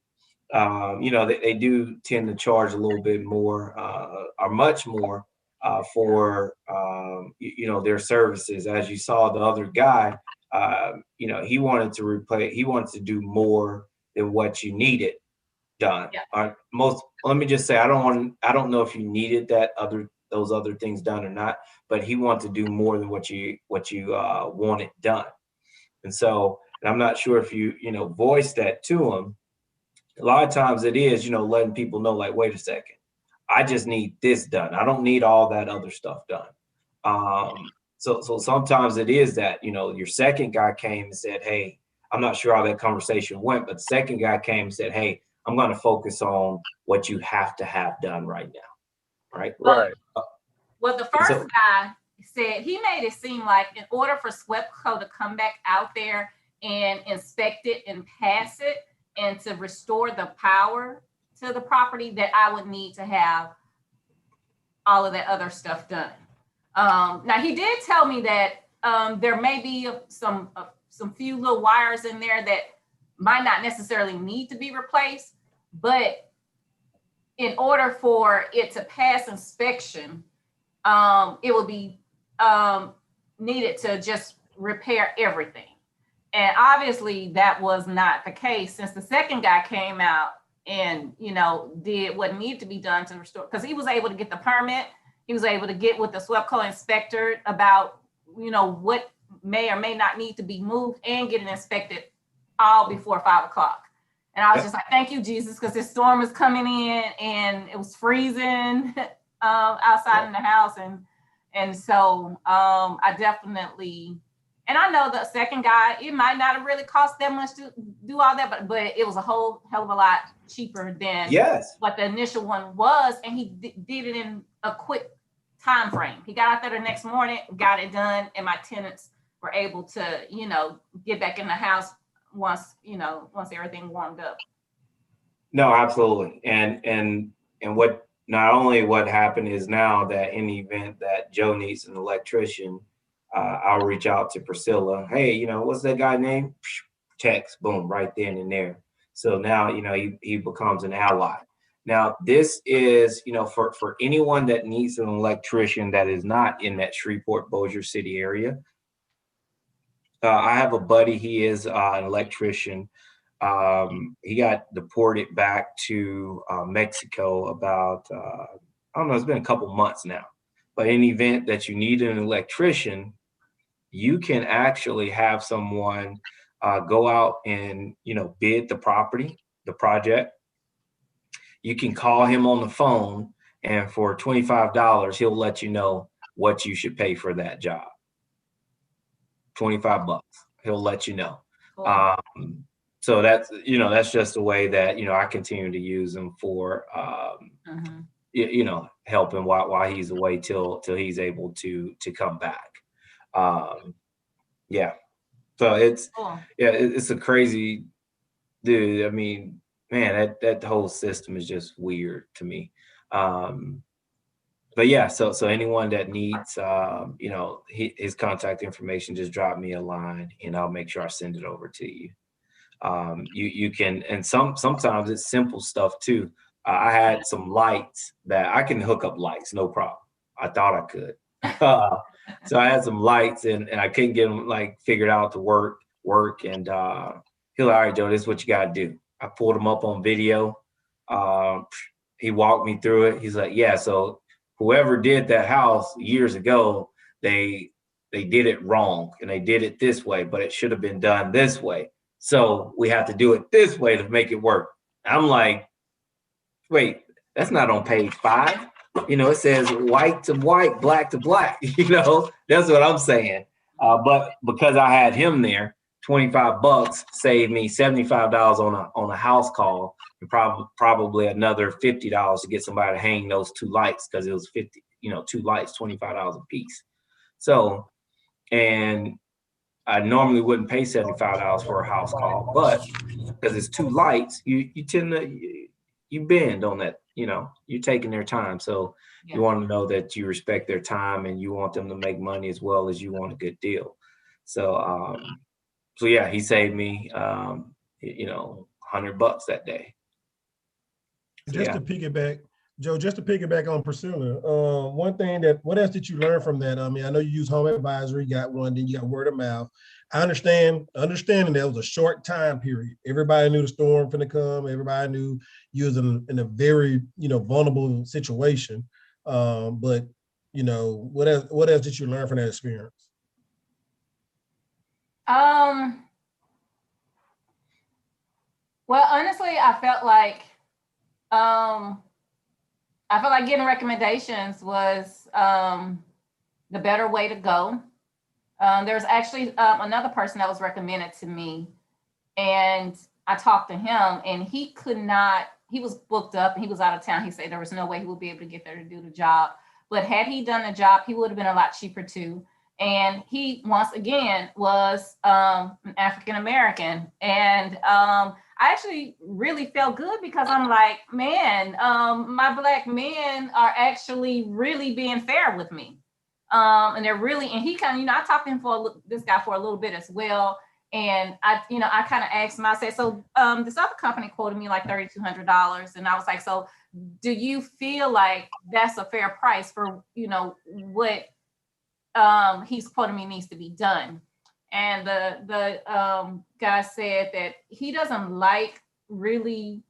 they do tend to charge a little bit more, or much more for, their services. As you saw, the other guy, he wanted to do more than what you needed done. Yeah. Let me just say, I don't know if you needed those other things done or not, but he wanted to do more than what you wanted done. And so, and I'm not sure if you voiced that to him. A lot of times it is, letting people know, like, wait a second, I just need this done. I don't need all that other stuff done. So sometimes it is that, your second guy came and said, hey, I'm not sure how that conversation went, but the second guy came and said, hey, I'm going to focus on what you have to have done right now. Right. Right. Well, the first guy said, he made it seem like in order for SWEPCO to come back out there and inspect it and pass it and to restore the power to the property, that I would need to have all of that other stuff done. Now, he did tell me that there may be some few little wires in there that might not necessarily need to be replaced, but in order for it to pass inspection, it would be needed to just repair everything. And obviously that was not the case, since the second guy came out and, did what needed to be done to restore, because he was able to get the permit. He was able to get with the SWEPCO inspector about, what may or may not need to be moved and get it inspected all before 5 o'clock. And I was just like, thank you, Jesus, because this storm was coming in and it was freezing outside in the house. And so I definitely, and I know the second guy, it might not have really cost that much to do all that, but it was a whole hell of a lot cheaper than what the initial one was. And he did it in a quick time frame. He got out there the next morning, got it done, and my tenants were able to, get back in the house once everything warmed up. No, absolutely. And what, not only what happened is now that in the event that Joe needs an electrician, I'll reach out to Priscilla. Hey, what's that guy name? Text, boom, right then and there. So now, he becomes an ally. Now, this is, for anyone that needs an electrician that is not in that Shreveport, Bossier City area. I have a buddy, he is an electrician. He got deported back to Mexico about, I don't know, it's been a couple months now. But in the event that you need an electrician, you can actually have someone go out and, bid the project. You can call him on the phone, and for $25, he'll let you know what you should pay for that job. $25, he'll let you know. Cool. So that's, that's just a way that, I continue to use him for, helping while he's away till he's able to come back. Yeah. So it's, cool. It's a crazy, dude. I mean, man, that whole system is just weird to me. But yeah, so anyone that needs, his contact information, just drop me a line and I'll make sure I send it over to you. You can, and sometimes it's simple stuff too. I had some lights that I can hook up lights, no problem. I thought I could. So I had some lights and I couldn't get them figured out to work. And he's like, all right, Joe, this is what you got to do. I pulled him up on video. He walked me through it. He's like, yeah, so whoever did that house years ago, they did it wrong and they did it this way, but it should have been done this way. So we have to do it this way to make it work. I'm like, wait, that's not on page 5. You know, it says white to white, black to black. You know, that's what I'm saying. But because I had him there, $25 saved me $75 on a house call, and probably another $50 to get somebody to hang those 2 lights, because it was 50, 2 lights, $25 a piece. So, and I normally wouldn't pay $75 for a house call, but because it's 2 lights, you tend to you bend on that. You're taking their time, so you want to know that you respect their time and you want them to make money as well as you want a good deal. So, so yeah, he saved me, $100 that day. So, to piggyback, Joe, just to piggyback on Priscilla, what else did you learn from that? I mean, I know you use home advisory, got one, then you got word of mouth. I understanding that was a short time period. Everybody knew the storm finna come. Everybody knew you was in a very, vulnerable situation. But what else did you learn from that experience? Well, honestly, I felt like getting recommendations was the better way to go. There's actually another person that was recommended to me, and I talked to him, and he was booked up and he was out of town. He said there was no way he would be able to get there to do the job. But had he done the job, he would have been a lot cheaper too. And he, once again, was an African-American. And I actually really felt good, because I'm like, man, my Black men are actually really being fair with me. And they're really, and he kind of, I talked to him this guy for a little bit as well. And I kind of asked him, I said, so this other company quoted me like $3,200. And I was like, so do you feel like that's a fair price for, what he's quoting me needs to be done? And the guy said that he doesn't like really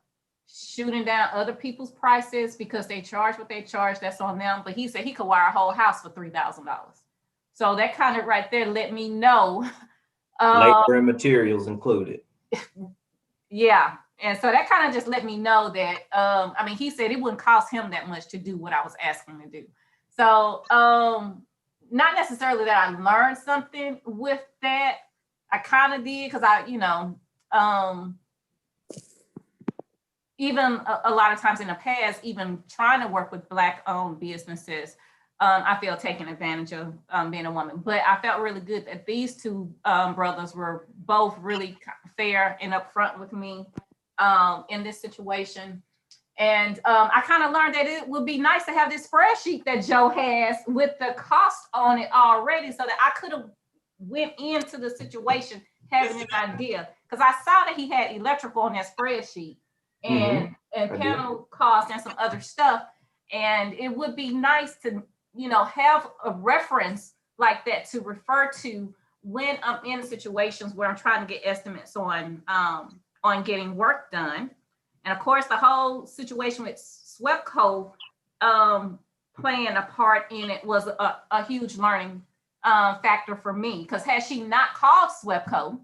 shooting down other people's prices because they charge what they charge. That's on them. But he said he could wire a whole house for $3,000. So that kind of right there let me know. Labor and materials included. Yeah. And so that kind of just let me know that, he said it wouldn't cost him that much to do what I was asking him to do. So not necessarily that I learned something with that. I kind of did, because even a lot of times in the past, even trying to work with Black-owned businesses, I feel taken advantage of being a woman. But I felt really good that these 2 brothers were both really fair and upfront with me in this situation. And I kind of learned that it would be nice to have this spreadsheet that Joe has with the cost on it already, so that I could have went into the situation having an idea. Because I saw that he had electrical on that spreadsheet, and panel costs and some other stuff. And it would be nice to, have a reference like that to refer to when I'm in situations where I'm trying to get estimates on getting work done. And of course, the whole situation with SWEPCO playing a part in it was a huge learning factor for me. Because had she not called SWEPCO,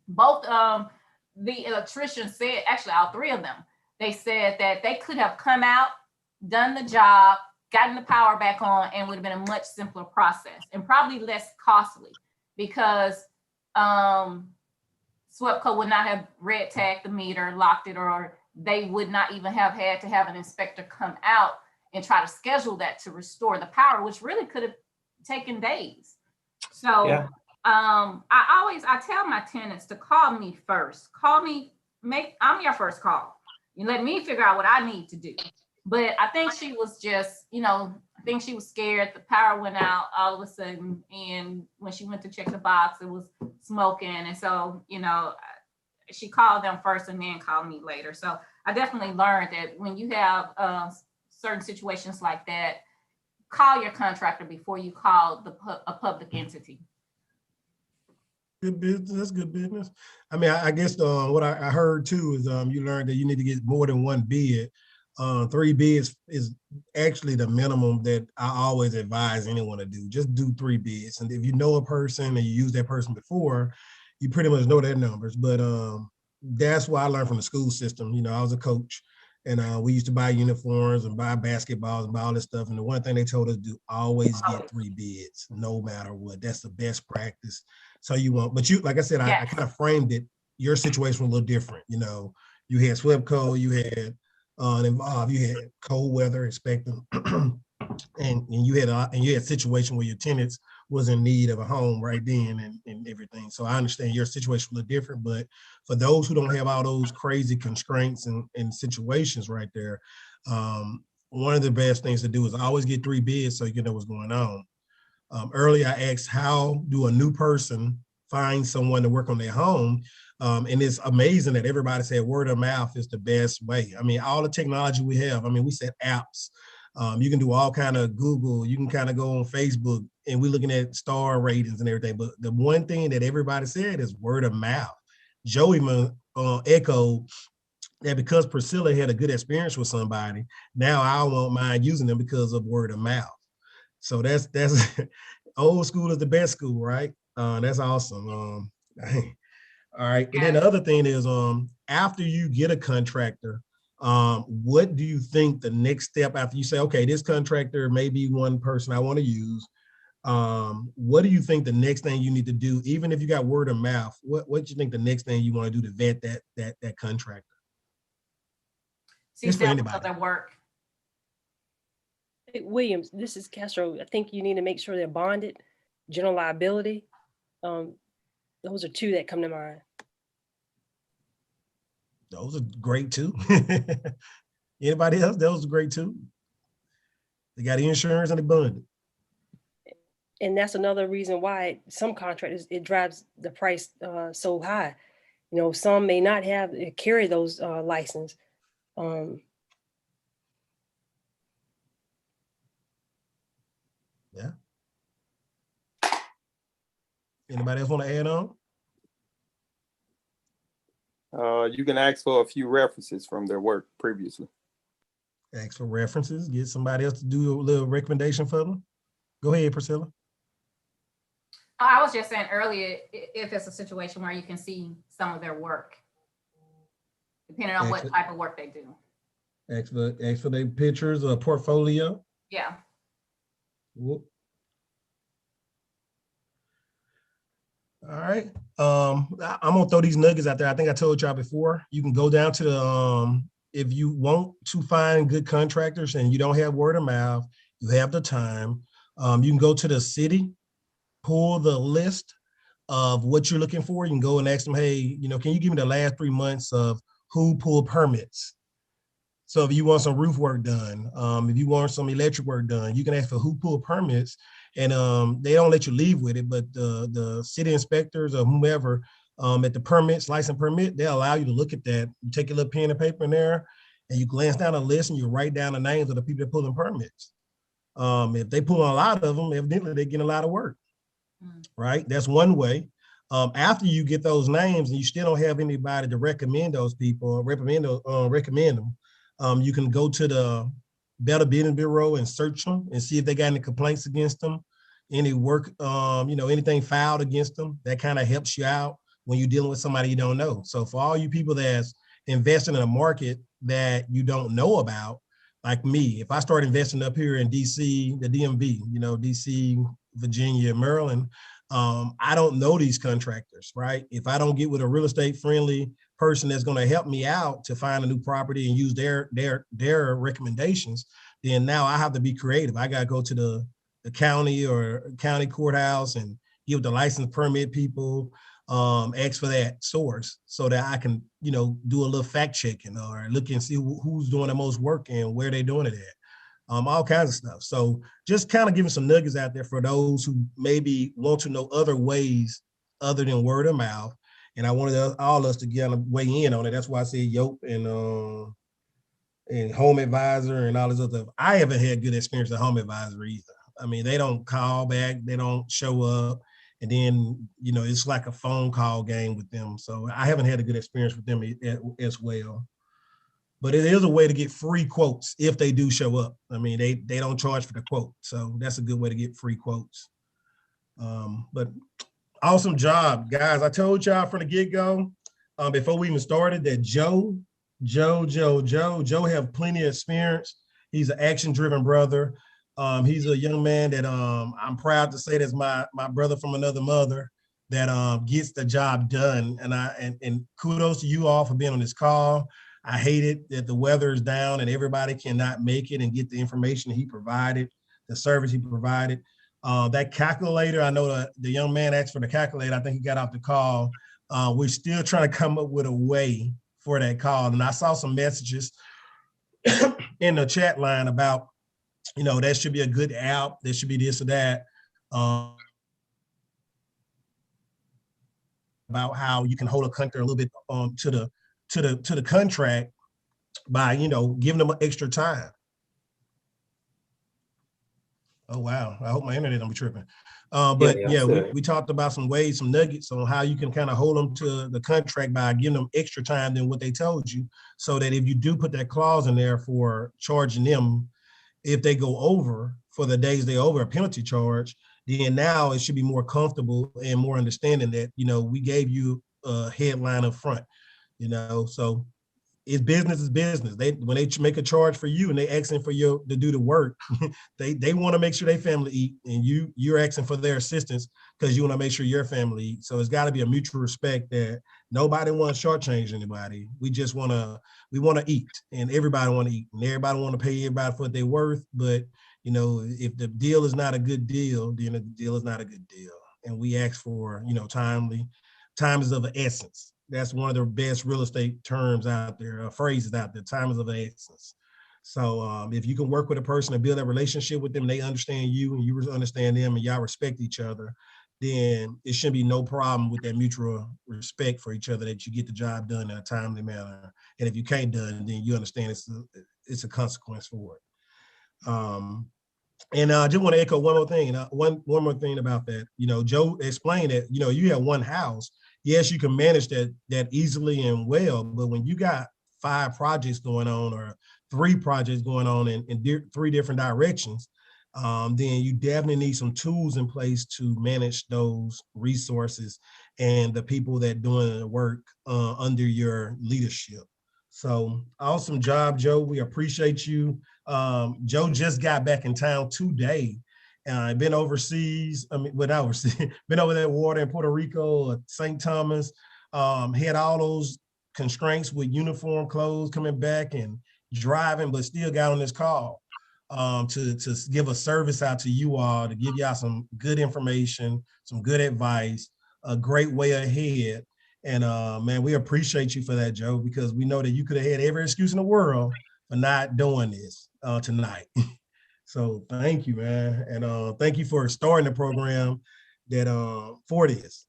both the electricians said, actually all 3 of them, they said that they could have come out, done the job, gotten the power back on, and would have been a much simpler process and probably less costly, because SWEPCO would not have red tagged the meter, locked it, or they would not even have had to have an inspector come out and try to schedule that to restore the power, which really could have taken days. So yeah. I tell my tenants to call me first. I'm your first call. You let me figure out what I need to do. But I think she was just, I think she was scared. The power went out all of a sudden. And when she went to check the box, it was smoking. And so, she called them first and then called me later. So I definitely learned that when you have certain situations like that, call your contractor before you call a public entity. Good business. That's good business. I mean, I guess what I heard too is you learned that you need to get more than 1 bid. 3 bids is actually the minimum that I always advise anyone to do. Just do 3 bids. And if you know a person and you use that person before, you pretty much know their numbers. But that's what I learned from the school system. You know, I was a coach, and we used to buy uniforms and buy basketballs and buy all this stuff. And the one thing they told us to do, always get 3 bids, no matter what. That's the best practice. So you want, but you, like I said, I kind of framed it. Your situation was a little different. You know, you had SWEPCO, you had involved, you had cold weather inspecting, and you had a situation where your tenants was in need of a home right then and everything. So I understand your situation was a little different, but for those who don't have all those crazy constraints and situations right there, one of the best things to do is always get 3 bids so you can know what's going on. Earlier I asked, how do a new person find someone to work on their home? And it's amazing that everybody said word of mouth is the best way. I mean, all the technology we have, I mean, we said apps. You can do all kind of Google, you can kind of go on Facebook, and we're looking at star ratings and everything. But the one thing that everybody said is word of mouth. Joe even echoed that because Priscilla had a good experience with somebody, now I won't mind using them because of word of mouth. So that's old school is the best school, right? That's awesome. All right. And then the other thing is, after you get a contractor, what do you think the next step after you say, okay, this contractor may be one person I want to use? What do you think the next thing you need to do, even if you got word of mouth? What do you think the next thing you want to do to vet that contractor? See samples of their work. Hey, Williams, this is Castro. I think you need to make sure they're bonded, general liability. Those are 2 that come to mind. Those are great too. Anybody else? Those are great too. They got insurance and they bonded. And that's another reason why some contractors, it drives the price so high. You know, some may not have carry those license. Yeah. Anybody else want to add on? You can ask for a few references from their work previously. Ask for references, get somebody else to do a little recommendation for them. Go ahead, Priscilla. I was just saying earlier, if it's a situation where you can see some of their work, depending on what type of work they do. Ask for their pictures or portfolio. Yeah. Whoop. All right. I'm gonna throw these nuggets out there. I think I told y'all before. You can go down to the if you want to find good contractors and you don't have word of mouth, you have the time. You can go to the city, pull the list of what you're looking for. You can go and ask them, hey, you know, can you give me the last 3 months of who pulled permits? So if you want some roof work done, if you want some electric work done, you can ask for who pulled permits, and they don't let you leave with it, but the city inspectors or whomever at the permits, license permit, they'll allow you to look at that. You take a little pen and paper in there, and you glance down a list and you write down the names of the people that pulling permits. If they pull a lot of them, evidently they're getting a lot of work, right? That's one way. After you get those names and you still don't have anybody to recommend those people, recommend them, you can go to the Better Business Bureau and search them and see if they got any complaints against them, any work, you know, anything filed against them. That kind of helps you out when you're dealing with somebody you don't know. So for all you people that's investing in a market that you don't know about, like me, if I start investing up here in DC, the DMV, you know, DC, Virginia, Maryland, I don't know these contractors, right? If I don't get with a real estate friendly person that's going to help me out to find a new property and use their recommendations, then now I have to be creative. I got to go to the county or county courthouse and give the license permit people, ask for that source so that I can, you know, do a little fact checking or look and see who's doing the most work and where they're doing it at. All kinds of stuff. So just kind of giving some nuggets out there for those who maybe want to know other ways other than word of mouth. And I wanted all us to get weigh in on it. That's why I said Yope and Home Advisor and all this other stuff. I haven't had good experience at Home Advisor either. I mean, they don't call back, they don't show up. And then, you know, it's like a phone call game with them. So I haven't had a good experience with them as well. But it is a way to get free quotes if they do show up. I mean, they don't charge for the quote. So that's a good way to get free quotes. But Awesome job, guys. I told y'all from the get-go, before we even started, that Joe have plenty of experience. He's an action-driven brother. He's a young man that I'm proud to say that's my brother from another mother that gets the job done. And kudos to you all for being on this call. I hate it that the weather is down and everybody cannot make it and get the information he provided, the service he provided. That calculator, I know the young man asked for the calculator. I think he got off the call. We're still trying to come up with a way for that call. And I saw some messages in the chat line about, that should be a good app. There should be this or that. About how you can hold a contractor a little bit to the contract by, giving them extra time. Oh, wow. I hope my internet don't be tripping. We talked about some ways, some nuggets on how you can kind of hold them to the contract by giving them extra time than what they told you, so that if you do put that clause in there for charging them, if they go over for the days they over a penalty charge, then now it should be more comfortable and more understanding that, we gave you a headline up front, so it's business is business. When they make a charge for you and they asking for you to do the work, they want to make sure their family eat, and you're asking for their assistance because you want to make sure your family eat. So it's got to be a mutual respect that nobody wants to shortchange anybody. We want to eat, and everybody want to eat, and everybody want to pay everybody for what they're worth. But if the deal is not a good deal, then the deal is not a good deal. And we ask for time is of the essence. That's one of the best real estate terms out there, phrases out there. Time is of the essence. So if you can work with a person and build a relationship with them, they understand you and you understand them, and y'all respect each other, then it shouldn't be no problem with that mutual respect for each other, that you get the job done in a timely manner. And if you can't do it, then you understand it's a consequence for it. And I just want to echo one more thing. One more thing about that. Joe explained that, you have one house. Yes, you can manage that easily and well, but when you got 5 projects going on or 3 projects going on in 3 different directions, then you definitely need some tools in place to manage those resources and the people that doing the work under your leadership. So awesome job, Joe. We appreciate you. Joe just got back in town today. Been overseas. Been over that water in Puerto Rico, St. Thomas. Had all those constraints with uniform clothes coming back and driving, but still got on this call to give a service out to you all, to give y'all some good information, some good advice, a great way ahead. And man, we appreciate you for that, Joe, because we know that you could have had every excuse in the world for not doing this tonight. So thank you, man. And thank you for starting the program for this.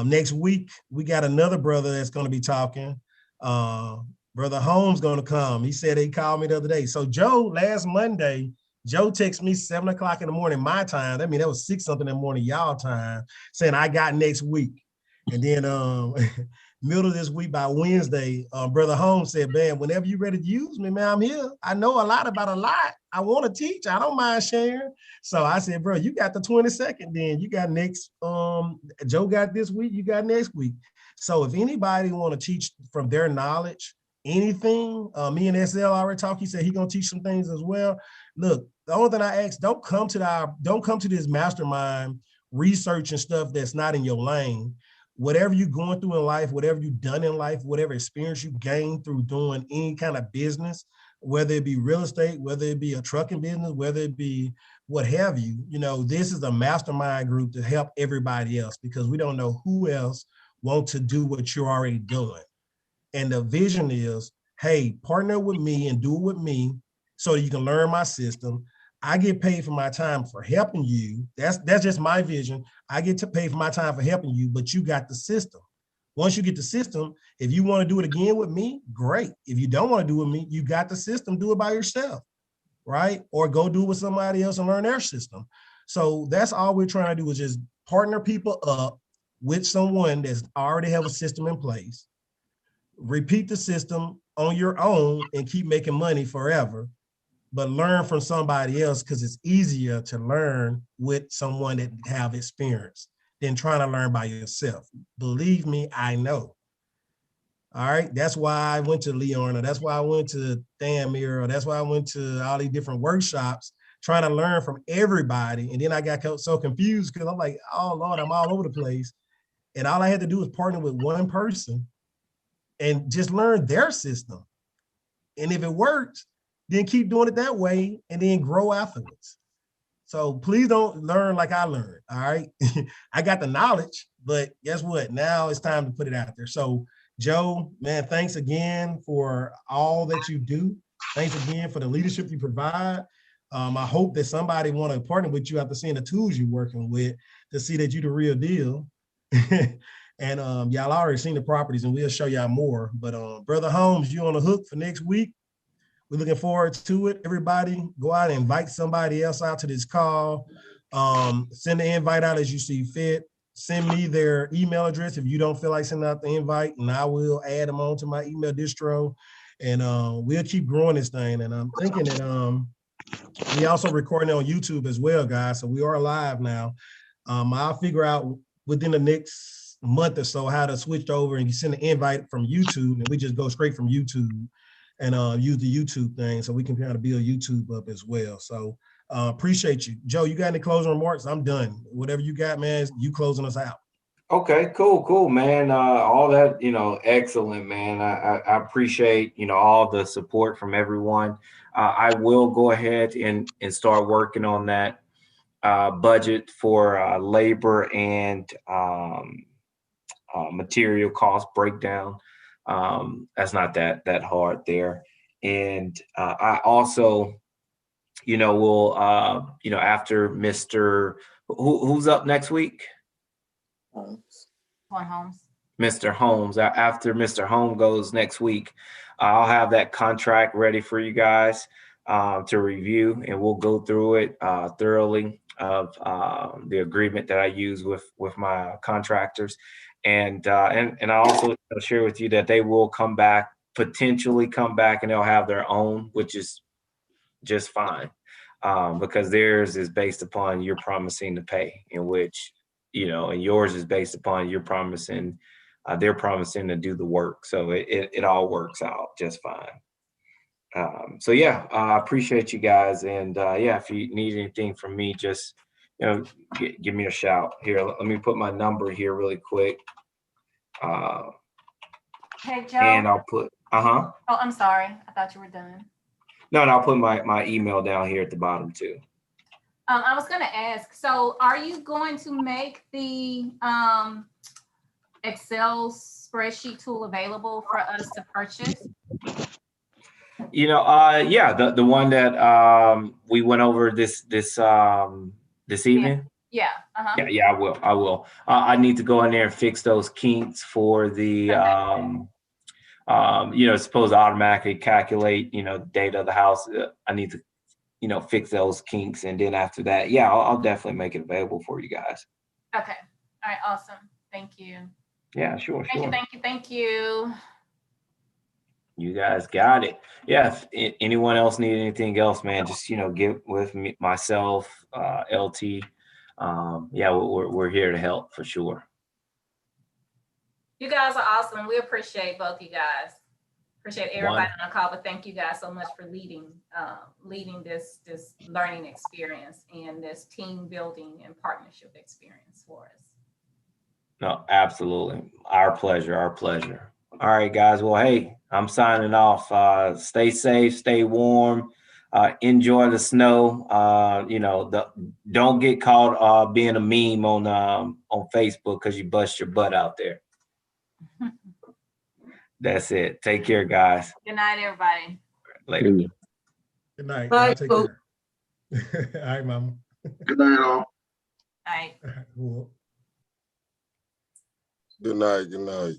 Next week, we got another brother that's going to be talking. Brother Holmes going to come. He said he called me the other day. So Joe, last Monday, Joe texted me 7 o'clock in the morning, my time. That was 6 something in the morning, y'all time, saying I got next week. And then middle of this week, by Wednesday, Brother Holmes said, man, whenever you're ready to use me, man, I'm here. I know a lot about a lot. I want to teach. I don't mind sharing. So I said, bro, you got the 22nd then. You got next, Joe got this week, you got next week. So if anybody want to teach from their knowledge, anything, me and SL already talked. He said he going to teach some things as well. Look, the only thing I ask, don't come to this mastermind research and stuff that's not in your lane. Whatever you're going through in life, whatever you've done in life, whatever experience you gained through doing any kind of business, whether it be real estate, whether it be a trucking business, whether it be what have you, this is a mastermind group to help everybody else, because we don't know who else wants to do what you're already doing. And the vision is, hey, partner with me and do it with me so that you can learn my system. I get paid for my time for helping you. That's just my vision. I get to pay for my time for helping you, but you got the system. Once you get the system, if you want to do it again with me, great. If you don't want to do it with me, you got the system, do it by yourself, right? Or go do it with somebody else and learn their system. So that's all we're trying to do, is just partner people up with someone that's already have a system in place. Repeat the system on your own and keep making money forever, but learn from somebody else, because it's easier to learn with someone that have experience than trying to learn by yourself. Believe me, I know. All right. That's why I went to Leona. That's why I went to Dan Miro. That's why I went to all these different workshops, trying to learn from everybody. And then I got so confused because I'm like, oh Lord, I'm all over the place. And all I had to do was partner with one person and just learn their system. And if it works, then keep doing it that way and then grow afterwards. So please don't learn like I learned. All right. I got the knowledge, but guess what? Now it's time to put it out there. So Joe, man, thanks again for all that you do. Thanks again for the leadership you provide. I hope that somebody want to partner with you after seeing the tools you're working with to see that you're the real deal. And y'all already seen the properties and we'll show y'all more. But Brother Holmes, you on the hook for next week. We're looking forward to it. Everybody go out and invite somebody else out to this call. Send the invite out as you see fit. Send me their email address if you don't feel like sending out the invite, and I will add them on to my email distro. And we'll keep growing this thing. And I'm thinking that we also recording on YouTube as well, guys. So we are live now. I'll figure out within the next month or so how to switch over and send an invite from YouTube, and we just go straight from YouTube and use the YouTube thing so we can kind of build YouTube up as well. So appreciate you. Joe, you got any closing remarks? I'm done. Whatever you got, man, you closing us out. Okay, cool, man. All that, excellent, man. I appreciate, all the support from everyone. I will go ahead and start working on that budget for labor and material cost breakdown. That's not that hard there. And I also, will, after Mr. Who's up next week? Holmes. Mr. Holmes. After Mr. Holmes goes next week, I'll have that contract ready for you guys to review, and we'll go through it thoroughly of the agreement that I use with my contractors. And I also share with you that they will potentially come back, and they'll have their own, which is just fine, because theirs is based upon you're promising to pay, in which, and yours is based upon you're promising, they're promising to do the work. So it all works out just fine. So yeah, I appreciate you guys. And yeah, if you need anything from me, just, give me a shout. Here, let me put my number here really quick. Hey, Joe. And I'll put, Oh, I'm sorry. I thought you were done. No, and I'll put my email down here at the bottom too. I was going to ask, so are you going to make the Excel spreadsheet tool available for us to purchase? Yeah, the one that we went over this evening. Yeah. Yeah, I will. I need to go in there and fix those kinks for the it's supposed to automatically calculate, data of the house. I need to, fix those kinks. And then after that, yeah, I'll definitely make it available for you guys. Okay. All right. Awesome. Thank you. Yeah, sure. Thank you. You guys got it. Yeah. If anyone else need anything else, man, just, get with me, myself, LT. Yeah, we're here to help for sure. You guys are awesome. We appreciate both you guys. Appreciate everybody on the call, but thank you guys so much for leading this learning experience and this team building and partnership experience for us. No, absolutely. Our pleasure. All right, guys. Well, hey, I'm signing off. Stay safe, stay warm, enjoy the snow. Don't get caught being a meme on Facebook because you bust your butt out there. That's it. Take care, guys. Good night, everybody. Later. Good night. Bye. Take care. All right, Mama. Good night, all. All right. Cool. Good night.